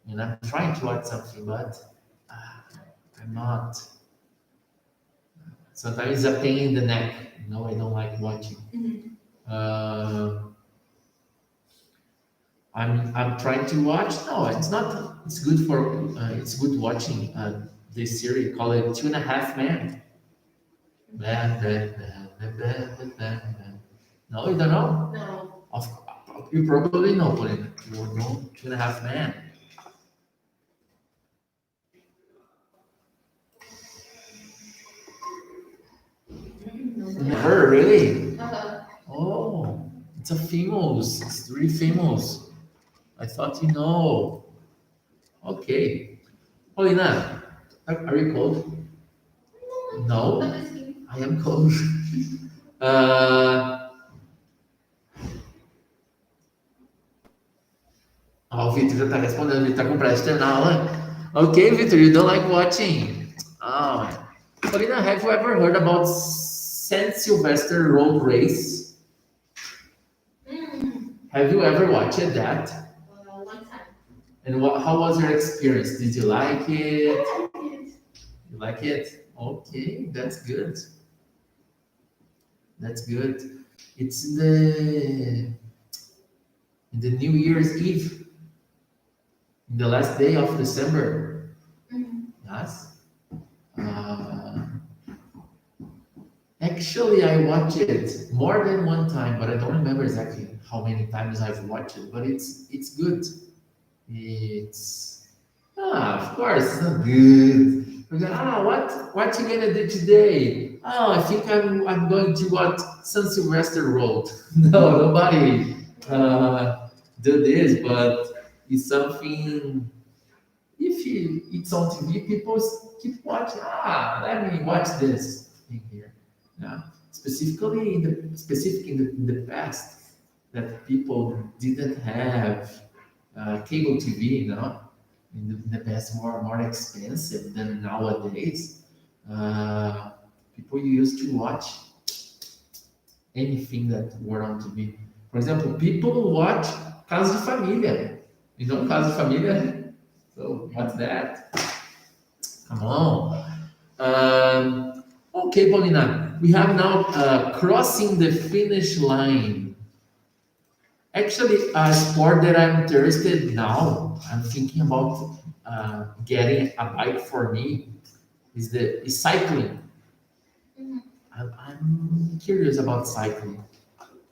And I'm trying to watch something, but I'm not. Sometimes it's a pain in the neck. I don't like watching. I'm trying to watch. No, it's not. It's good for. It's good watching this series called 2.5 Men. No, you don't know? Não. You probably know, Paulina. You know 2.5 Men. Never really. Oh, it's famous. It's really famous. I thought you know. Okay. Paulina, are you cold? No, I am cold. O Victor já tá respondendo, ele tá com pressa de terminar a aula. Okay, Victor, you don't like watching. Oh, Paulina, have you ever heard about St. Sylvester Road Race? Have you ever watched that? One time. And how was your experience? Did you like it? I like it. You like it? Okay, that's good. That's good. It's in the New Year's Eve, in the last day of December. Yes. Uh, Actually, I watched it more than one time, but I don't remember exactly how many times I've watched it. But it's good. It's of course it's not good. We go, what you gonna do today? Oh, I think I'm going to watch San Sylvester Road. No, nobody do this, but it's something. If it's on TV, people keep watching. Let me watch this thing here. Yeah, specifically in the past, that people didn't have cable TV, in the past more expensive than nowadays. People used to watch anything that were on TV. For example, people watch Casa de Família. You know Casa de Família? So what's that? Come on. Okay, Paulina, we have now crossing the finish line. Actually, a sport that I'm interested now, I'm thinking about getting a bike for me, is cycling. I'm curious about cycling.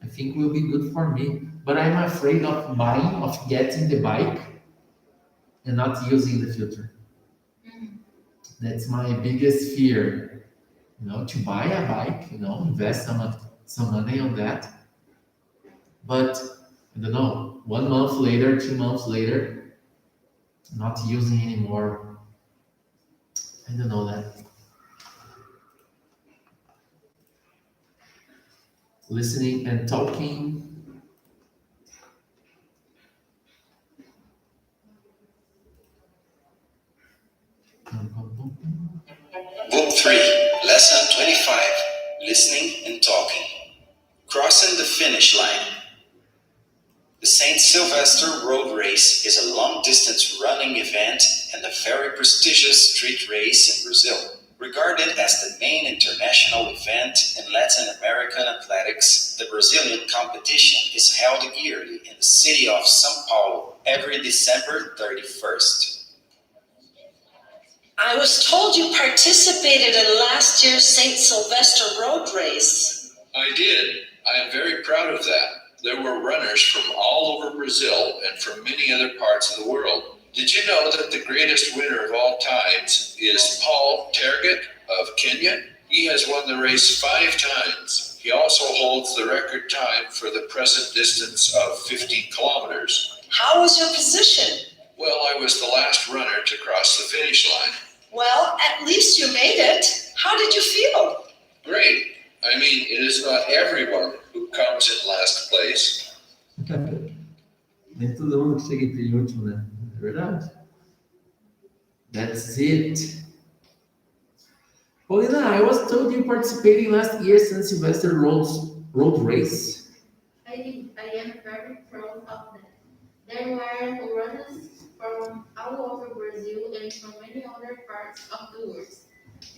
I think will be good for me, but I'm afraid of getting the bike and not using the filter. That's my biggest fear. To buy a bike, invest some money on that. But I don't know, 1 month later, 2 months later, not using anymore. I don't know that. Listening and talking. Book 3, Lesson 25, Listening and Talking. Crossing the finish line. The St. Sylvester Road Race is a long-distance running event and a very prestigious street race in Brazil. Regarded as the main international event in Latin American athletics, the Brazilian competition is held yearly in the city of São Paulo every December 31st. I was told you participated in last year's St. Sylvester Road Race. I did. I am very proud of that. There were runners from all over Brazil and from many other parts of the world. Did you know that the greatest winner of all times is Paul Tergat of Kenya? He has won the race 5 times. He also holds the record time for the present distance of 15 kilometers. How was your position? Well, I was the last runner to cross the finish line. Well, at least you made it. How did you feel? Great. I mean, it is not everyone who comes in last place. Nem todo mundo que chega em último, né? É verdade. That's it. Paulina, I was told you participated last year's San Sylvester road race. I am very proud of that. There were runners from all over Brazil and from many other parts of the world.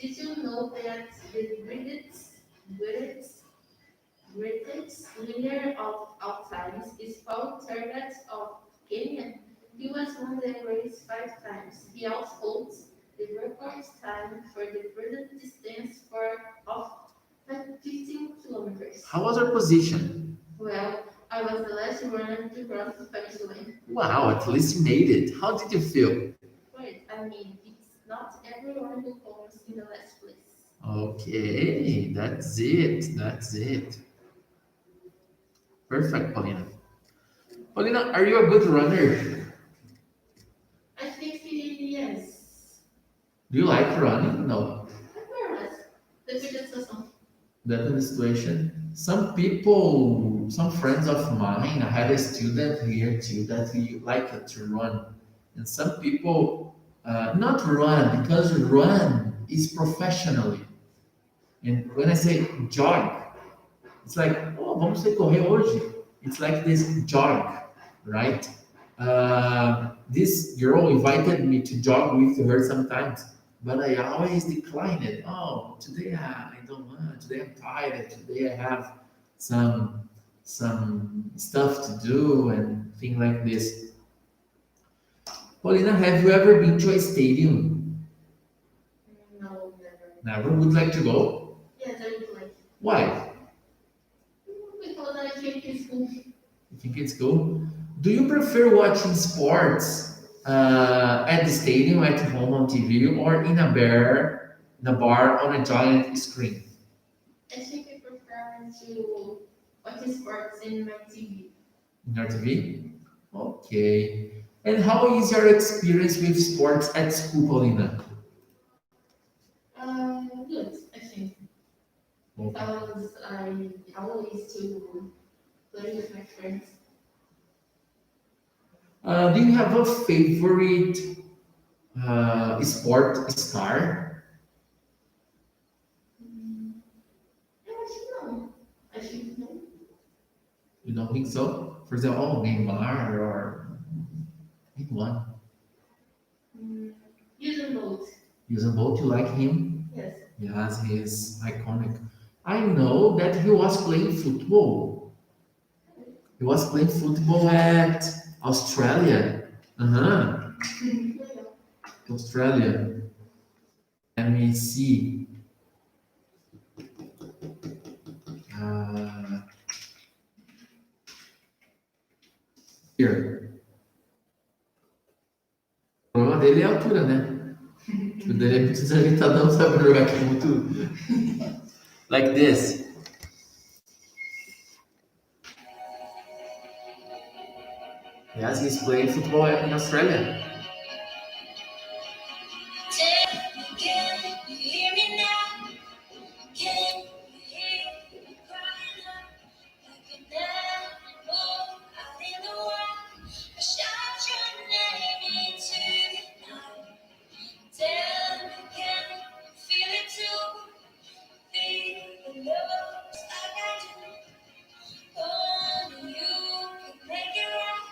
Did you know that the greatest winner of all times is Paul Tergat of Kenya? He was won the race 5 times. He also holds the record time for the present distance of 15 kilometers. How was your position? Well, I was the last runner to cross the finish line. Wow, at least you made it. How did you feel? Right, I mean, it's not everyone who comes in the last place. Okay, that's it. Perfect, Paulina. Paulina, are you a good runner? I think yes. Do you like running? No. More or less. Depende da situação. That's the situation. Some people, some friends of mine, I had a student here too that he liked to run. And some people not run, because run is professionally. And when I say jog, it's like, vamos correr hoje. It's like this jog, right? This girl invited me to jog with her sometimes, but I always decline it. Oh, today I don't want. Today I'm tired. Today I have some some stuff to do and things like this. Paulina, have you ever been to a stadium? No, never. Never. Would like to go? Yes, I would like. Why? Because I think it's cool. You think it's cool? Do you prefer watching sports at the stadium, at home on TV, or in a bar on a giant screen? I think I prefer to watch sports in my TV. In your TV? Okay. And how is your experience with sports at school, Paulina? Good, I think. Okay. I always to play with my friends. Do you have a favorite sport star? I actually know. I think no. You don't think so? For example, oh, Neymar or anyone. Using both. Usain Bolt, you like him? Yes. Yes, he is iconic. I know that he was playing football. He was playing football at Australia. Uh-huh. Australia. Let me see. Uh, here. O problema dele é a altura, né? O dele é muito desajeitadão, sabe jogar aqui muito. Like this. Yes, he's playing football in Australia. Can you hear me now? Can you hear me crying out? Like an animal out in the wild. I shout your name into the night. Tell me, can you feel it too? Feel the love like I do. Only you can make it right.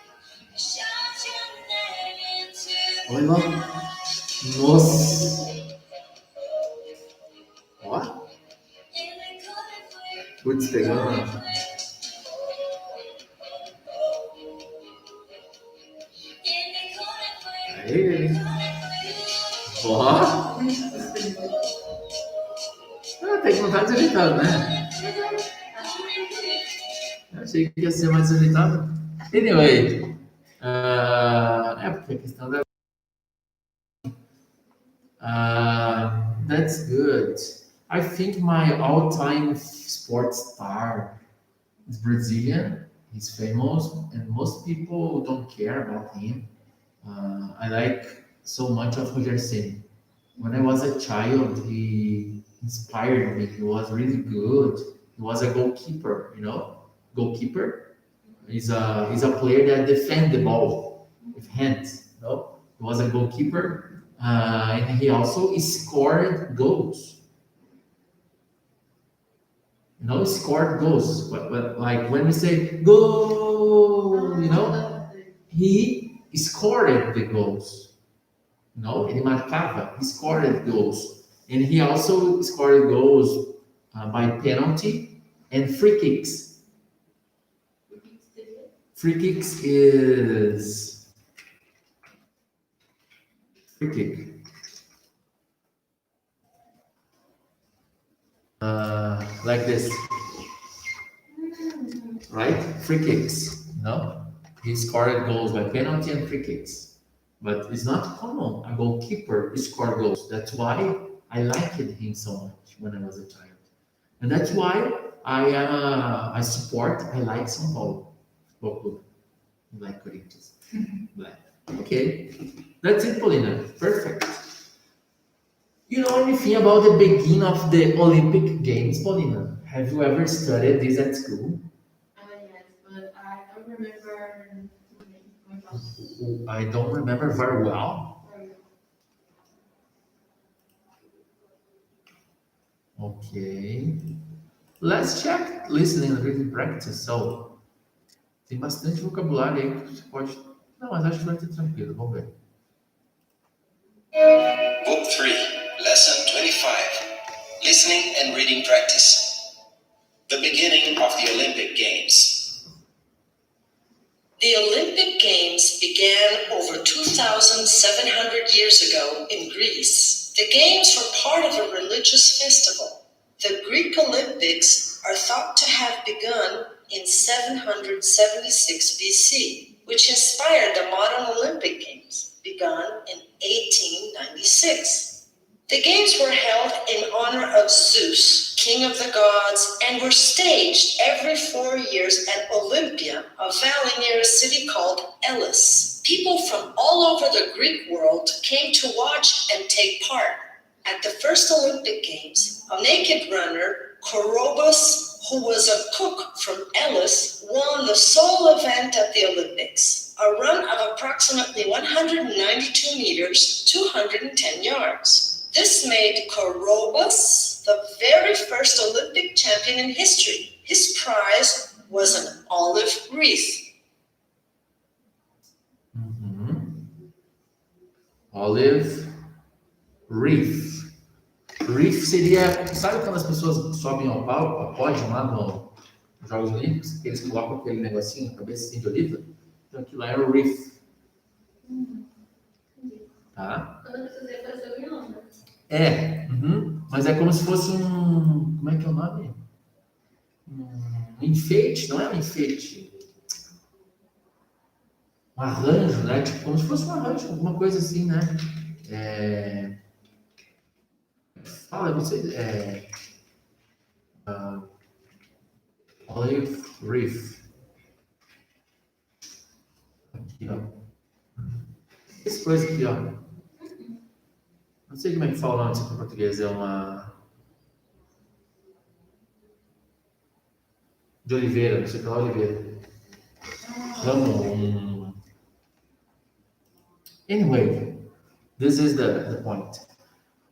I shout your name into the Olha lá. night. Nossa. Ó. Putz, pegando. Aí ele. Ó. Ah, tem que não tá desajeitado, né? Eu achei que ia ser mais desajeitado. Anyway. É porque a questão da. That's good. I think my all-time sports star is Brazilian. He's famous, and most people don't care about him. I like so much of Roger Ceni. When I was a child, he inspired me. He was really good. He was a goalkeeper, you know. Goalkeeper is a player that defends the ball with hands. You know, he was a goalkeeper. And he also scored goals. You know, scored goals. But like when we say goal, you know, he scored the goals. You know, ele marcava, he scored goals. And he also scored goals by penalty and free kicks. Free kicks is free kick. Like this. Right? Free kicks. No? He scored goals by penalty and free kicks. But it's not common. A goalkeeper score goals. That's why I liked him so much when I was a child. And that's why I like São Paulo. Football Club. I like Corinthians. Okay. That's it, Paulina. Perfect. You know anything about the beginning of the Olympic Games, Paulina? Have you ever studied this at school? Yes, but I don't remember. I don't remember very well. Ok. Let's check listening and reading practice. So, tem bastante vocabulário aí que você pode. Não, mas acho que vai ter tranquilo. Vamos ver. Book 3, Lesson 25, Listening and Reading Practice. The beginning of the Olympic Games. The Olympic Games began over 2,700 years ago in Greece. The Games were part of a religious festival. The Greek Olympics are thought to have begun in 776 BC, which inspired the modern Olympic Games, begun in 1896. The games were held in honor of Zeus, king of the gods, and were staged every 4 years at Olympia, a valley near a city called Elis. People from all over the Greek world came to watch and take part. At the first Olympic Games, a naked runner, Korobus, who was a cook from Elis, won the sole event at the Olympics, a run of approximately 192 meters, 210 yards. This made Korobus the very first Olympic champion in history. His prize was an olive wreath. Olive wreath. Wreath seria, sabe quando as pessoas sobem ao palco, ao pódio lá nos Jogos Olímpicos, que eles colocam aquele negocinho na cabeça assim de oliva? Então aquilo lá é o wreath. Tá? Quando eu precisei fazer o onda. Mas é como se fosse um. Como é que é o nome? Um enfeite, não é um enfeite. Um arranjo, né? Tipo, como se fosse um arranjo, alguma coisa assim, né? Fala, você. Olive wreath. Aqui, ó. Essa coisa aqui, ó. Não sei como é que fala o nome disso em português. É uma. De oliveira, não sei o que lá, oliveira. Ramo. Anyway, this is the point.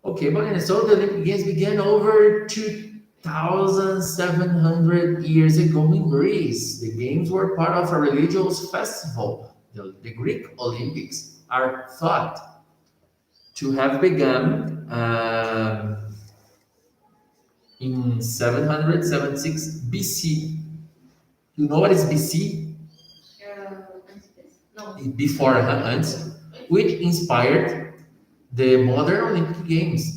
Okay, but so the Olympic Games began over 2,700 years ago in Greece. The games were part of a religious festival. The Greek Olympics are thought to have begun in 776 BC. You know what is BC? No. Before antes, which inspired the modern Olympic Games,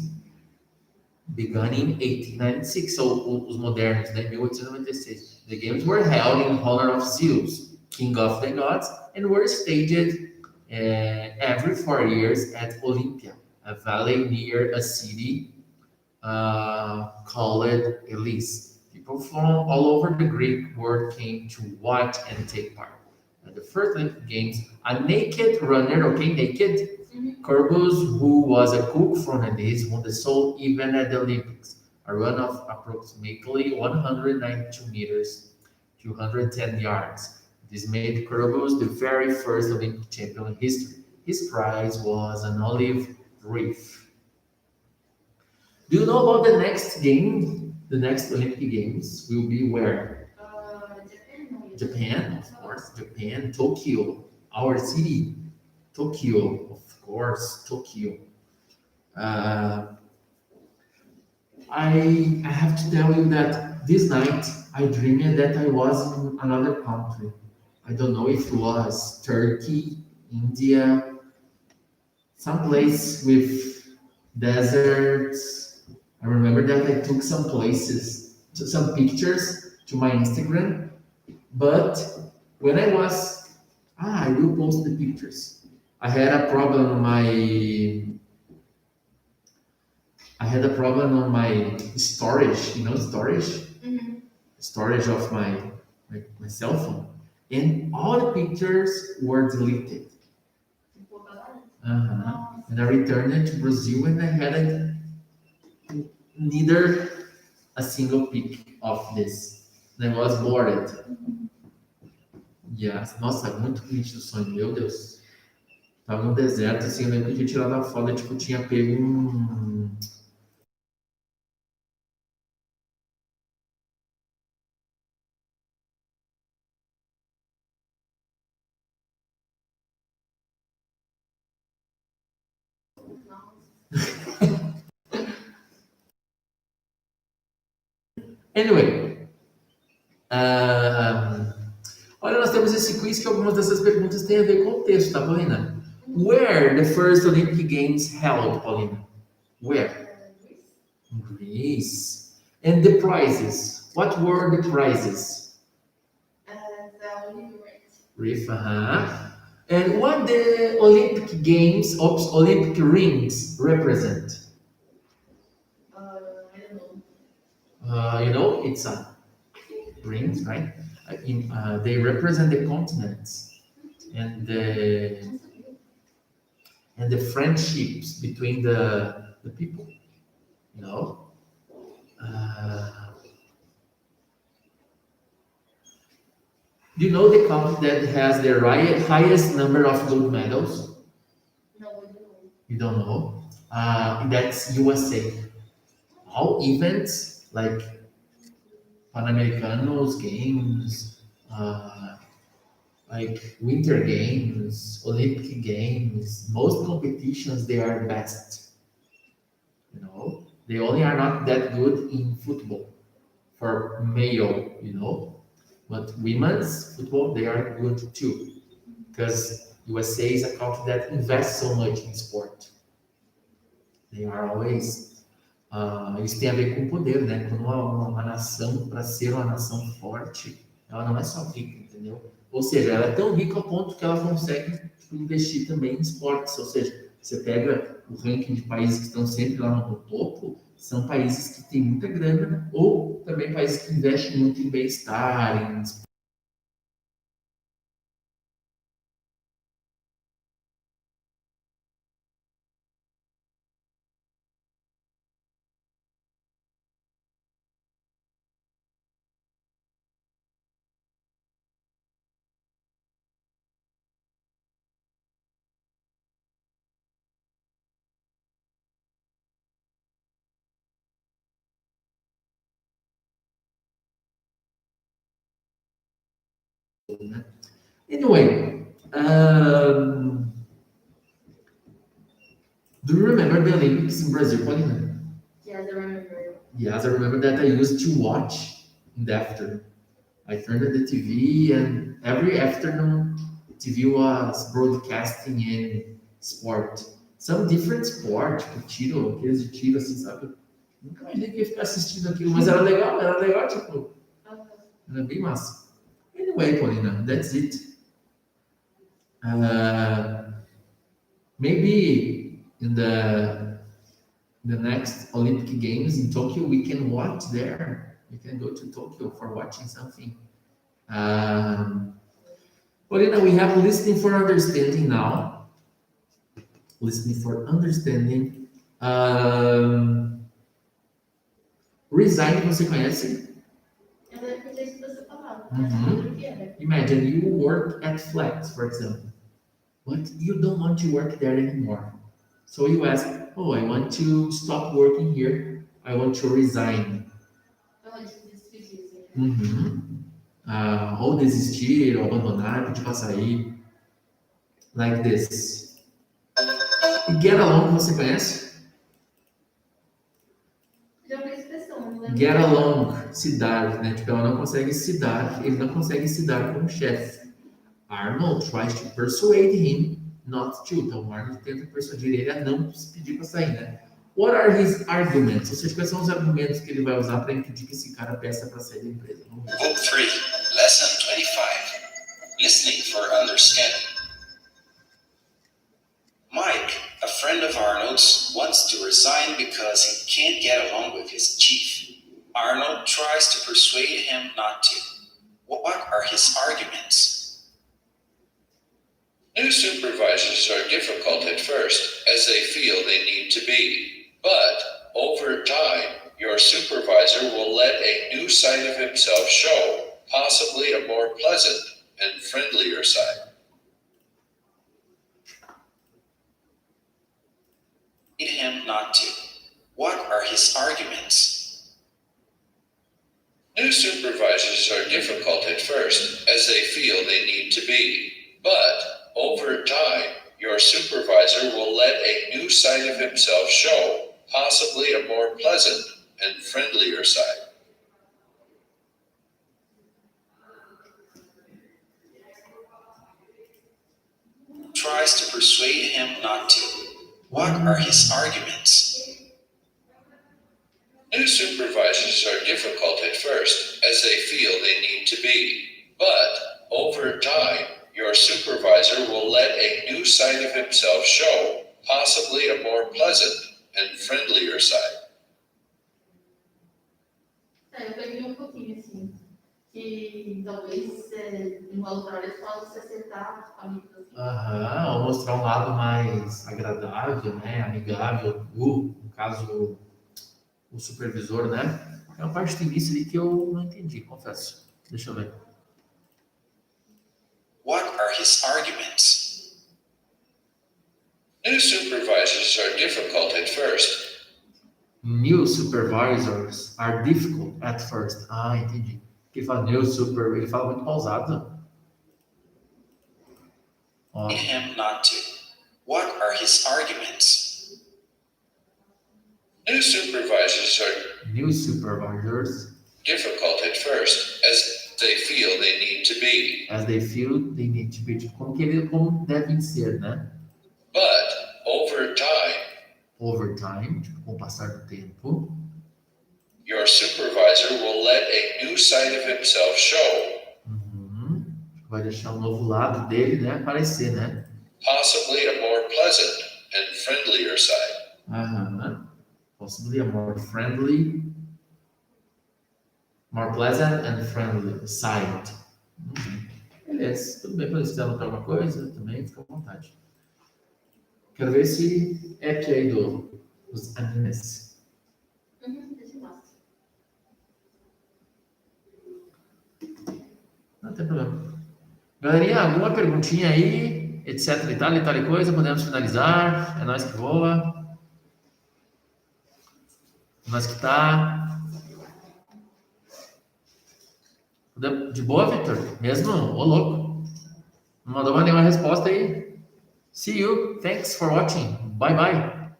begun in 1896. So, os modernos, né, 1896. The games were held in honor of Zeus, king of the gods, and were staged every 4 years at Olympia, a valley near a city called Elis. People from all over the Greek world came to watch and take part. At the first Olympic Games, a naked runner, naked, Korobus, who was a cook from Hades, won the sole event at the Olympics, a run of approximately 192 meters, 210 yards. This made Korobus the very first Olympic champion in history. His prize was an olive wreath. Do you know about the next game? The next Olympic Games will be where? Japan, of course. Japan, Tokyo, our city. Tokyo, of course, Tokyo. I have to tell you that this night I dreamed that I was in another country. I don't know if it was Turkey, India, some place with deserts. I remember that I took some pictures to my Instagram, but when I will post the pictures. I had a problem on my storage, storage? Storage of my cell phone. And all the pictures were deleted. And I returned it to Brazil and I had neither a single pic of this. And I was bored. Yes. Nossa, muito nítido o sonho, meu Deus. Tava no deserto, assim, eu lembro que eu tinha tirado a foto, tipo, tinha pego um... Anyway, olha, nós temos fazer esse quiz que algumas dessas perguntas têm a ver com o texto, tá, Paulina? Where the first Olympic Games held, Paulina? Where? Greece. And the prizes. What were the prizes? The Olympic Riff, And what the Olympic Games, Olympic rings represent? I don't know. You know, it's a rings, right? They represent the continents and the friendships between the people. You know. Do you know the country that has the highest number of gold medals? No, I don't know. You don't know? That's USA. All events like Panamericanos Games, like Winter Games, Olympic Games, most competitions they are best. You know, they only are not that good in football for male. You know, but women's football they are good too because USA is a country that invests so much in sport. They are always isso tem a ver com o poder, né? Quando uma nação, para ser uma nação forte, ela não é só rica, entendeu? Ou seja, ela é tão rica ao ponto que ela consegue tipo, investir também em esportes. Ou seja, você pega o ranking de países que estão sempre lá no topo, são países que têm muita grana, ou também países que investem muito em bem-estar, em né? Anyway, do you remember the Olympics in Brazil, Paulina? Yes, I remember. Yes, I remember that I used to watch in the afternoon. I turned on the TV and every afternoon TV was broadcasting in sport. Some different sport, tipo tiro, aqueles de tiro, assim, sabe? Nunca imaginei que ia ficar assistindo aquilo, mas era legal, tipo, era bem massa. Anyway, Paulina, that's it. Maybe in the next Olympic Games in Tokyo, we can watch there. We can go to Tokyo for watching something. Paulina, we have listening for understanding now. Listening for understanding. Resign, você conhece? Eu lembro que eu tinha escutado essa palavra. Uhum. Mas eu não lembro o que era. Imagine you work at Flex, for example, but you don't want to work there anymore. So you ask, oh, I want to stop working here. I want to resign. Então, de despedir, assim. Uhum. Ou desistir, ou abandonar, pedir para sair. Like this. E get along, você conhece? Já ouvi a expressão, não lembro. Get along, se dar, né? Tipo, ela não consegue se dar, ele não consegue se dar com o chefe. Arnold tries to persuade him not to. Então, o Arnold tenta persuadir ele a não pedir para sair, né? What are his arguments? Ou seja, quais são os argumentos que ele vai usar para impedir que esse cara peça para sair da empresa? Vamos ver. Book 3, Lesson 25 Listening for Understanding. Mike, a friend of Arnold's, wants to resign because he can't get along with his chief. Arnold tries to persuade him not to. What are his arguments? New supervisors are difficult at first, as they feel they need to be. But over time, your supervisor will let a new side of himself show, possibly a more pleasant and friendlier side. Him not to. What are his arguments? New supervisors are difficult at first, as they feel they need to be. But over time, your supervisor will let a new side of himself show, possibly a more pleasant and friendlier side. tries to persuade him not to. What are his arguments? New supervisors are difficult at first, as they feel they need to be. But over time, your supervisor will let a new side of himself show, possibly a more pleasant and friendlier side. Eu peguei um pouquinho, assim, que talvez em uma outra área possa se acertar com amigos, assim. Aham, ou mostrar um lado mais agradável, né? Amigável. No caso, o supervisor, né? É uma parte do início ali que eu não entendi, confesso. Deixa eu ver. What are his arguments? New supervisors are difficult at first, New supervisors are difficult at first. Ah, entendi. Porque ele fala new super, ele fala muito pausado. Ó, Him not to. What are his arguments? new supervisors are new supervisors, difficult at first, as they feel they need to be. as they feel they need to be, tipo, como devem ser, né? But over time, Over time, tipo, com o passar do tempo, your supervisor will let a new side of himself show, vai deixar um novo lado dele, né? Aparecer, né? possibly a more pleasant and friendlier side. Aham. Possibly a more friendly, more pleasant and friendly side. Beleza, tudo bem. Quando você quiser anotar alguma coisa, também fica à vontade. Quero ver esse app aí dos animes. Deixa eu mostrar. Não tem problema. Galerinha, alguma perguntinha aí, etc e tal e coisa, podemos finalizar. É nós que voa. É nós que tá. De boa, Victor? Mesmo? Ô, louco. Não mandou mais nenhuma resposta aí. See you. Thanks for watching. Bye, bye.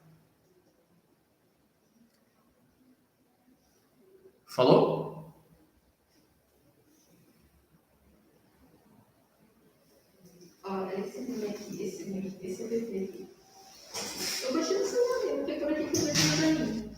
Falou? Olha, esse filme aqui, esse bebê aqui.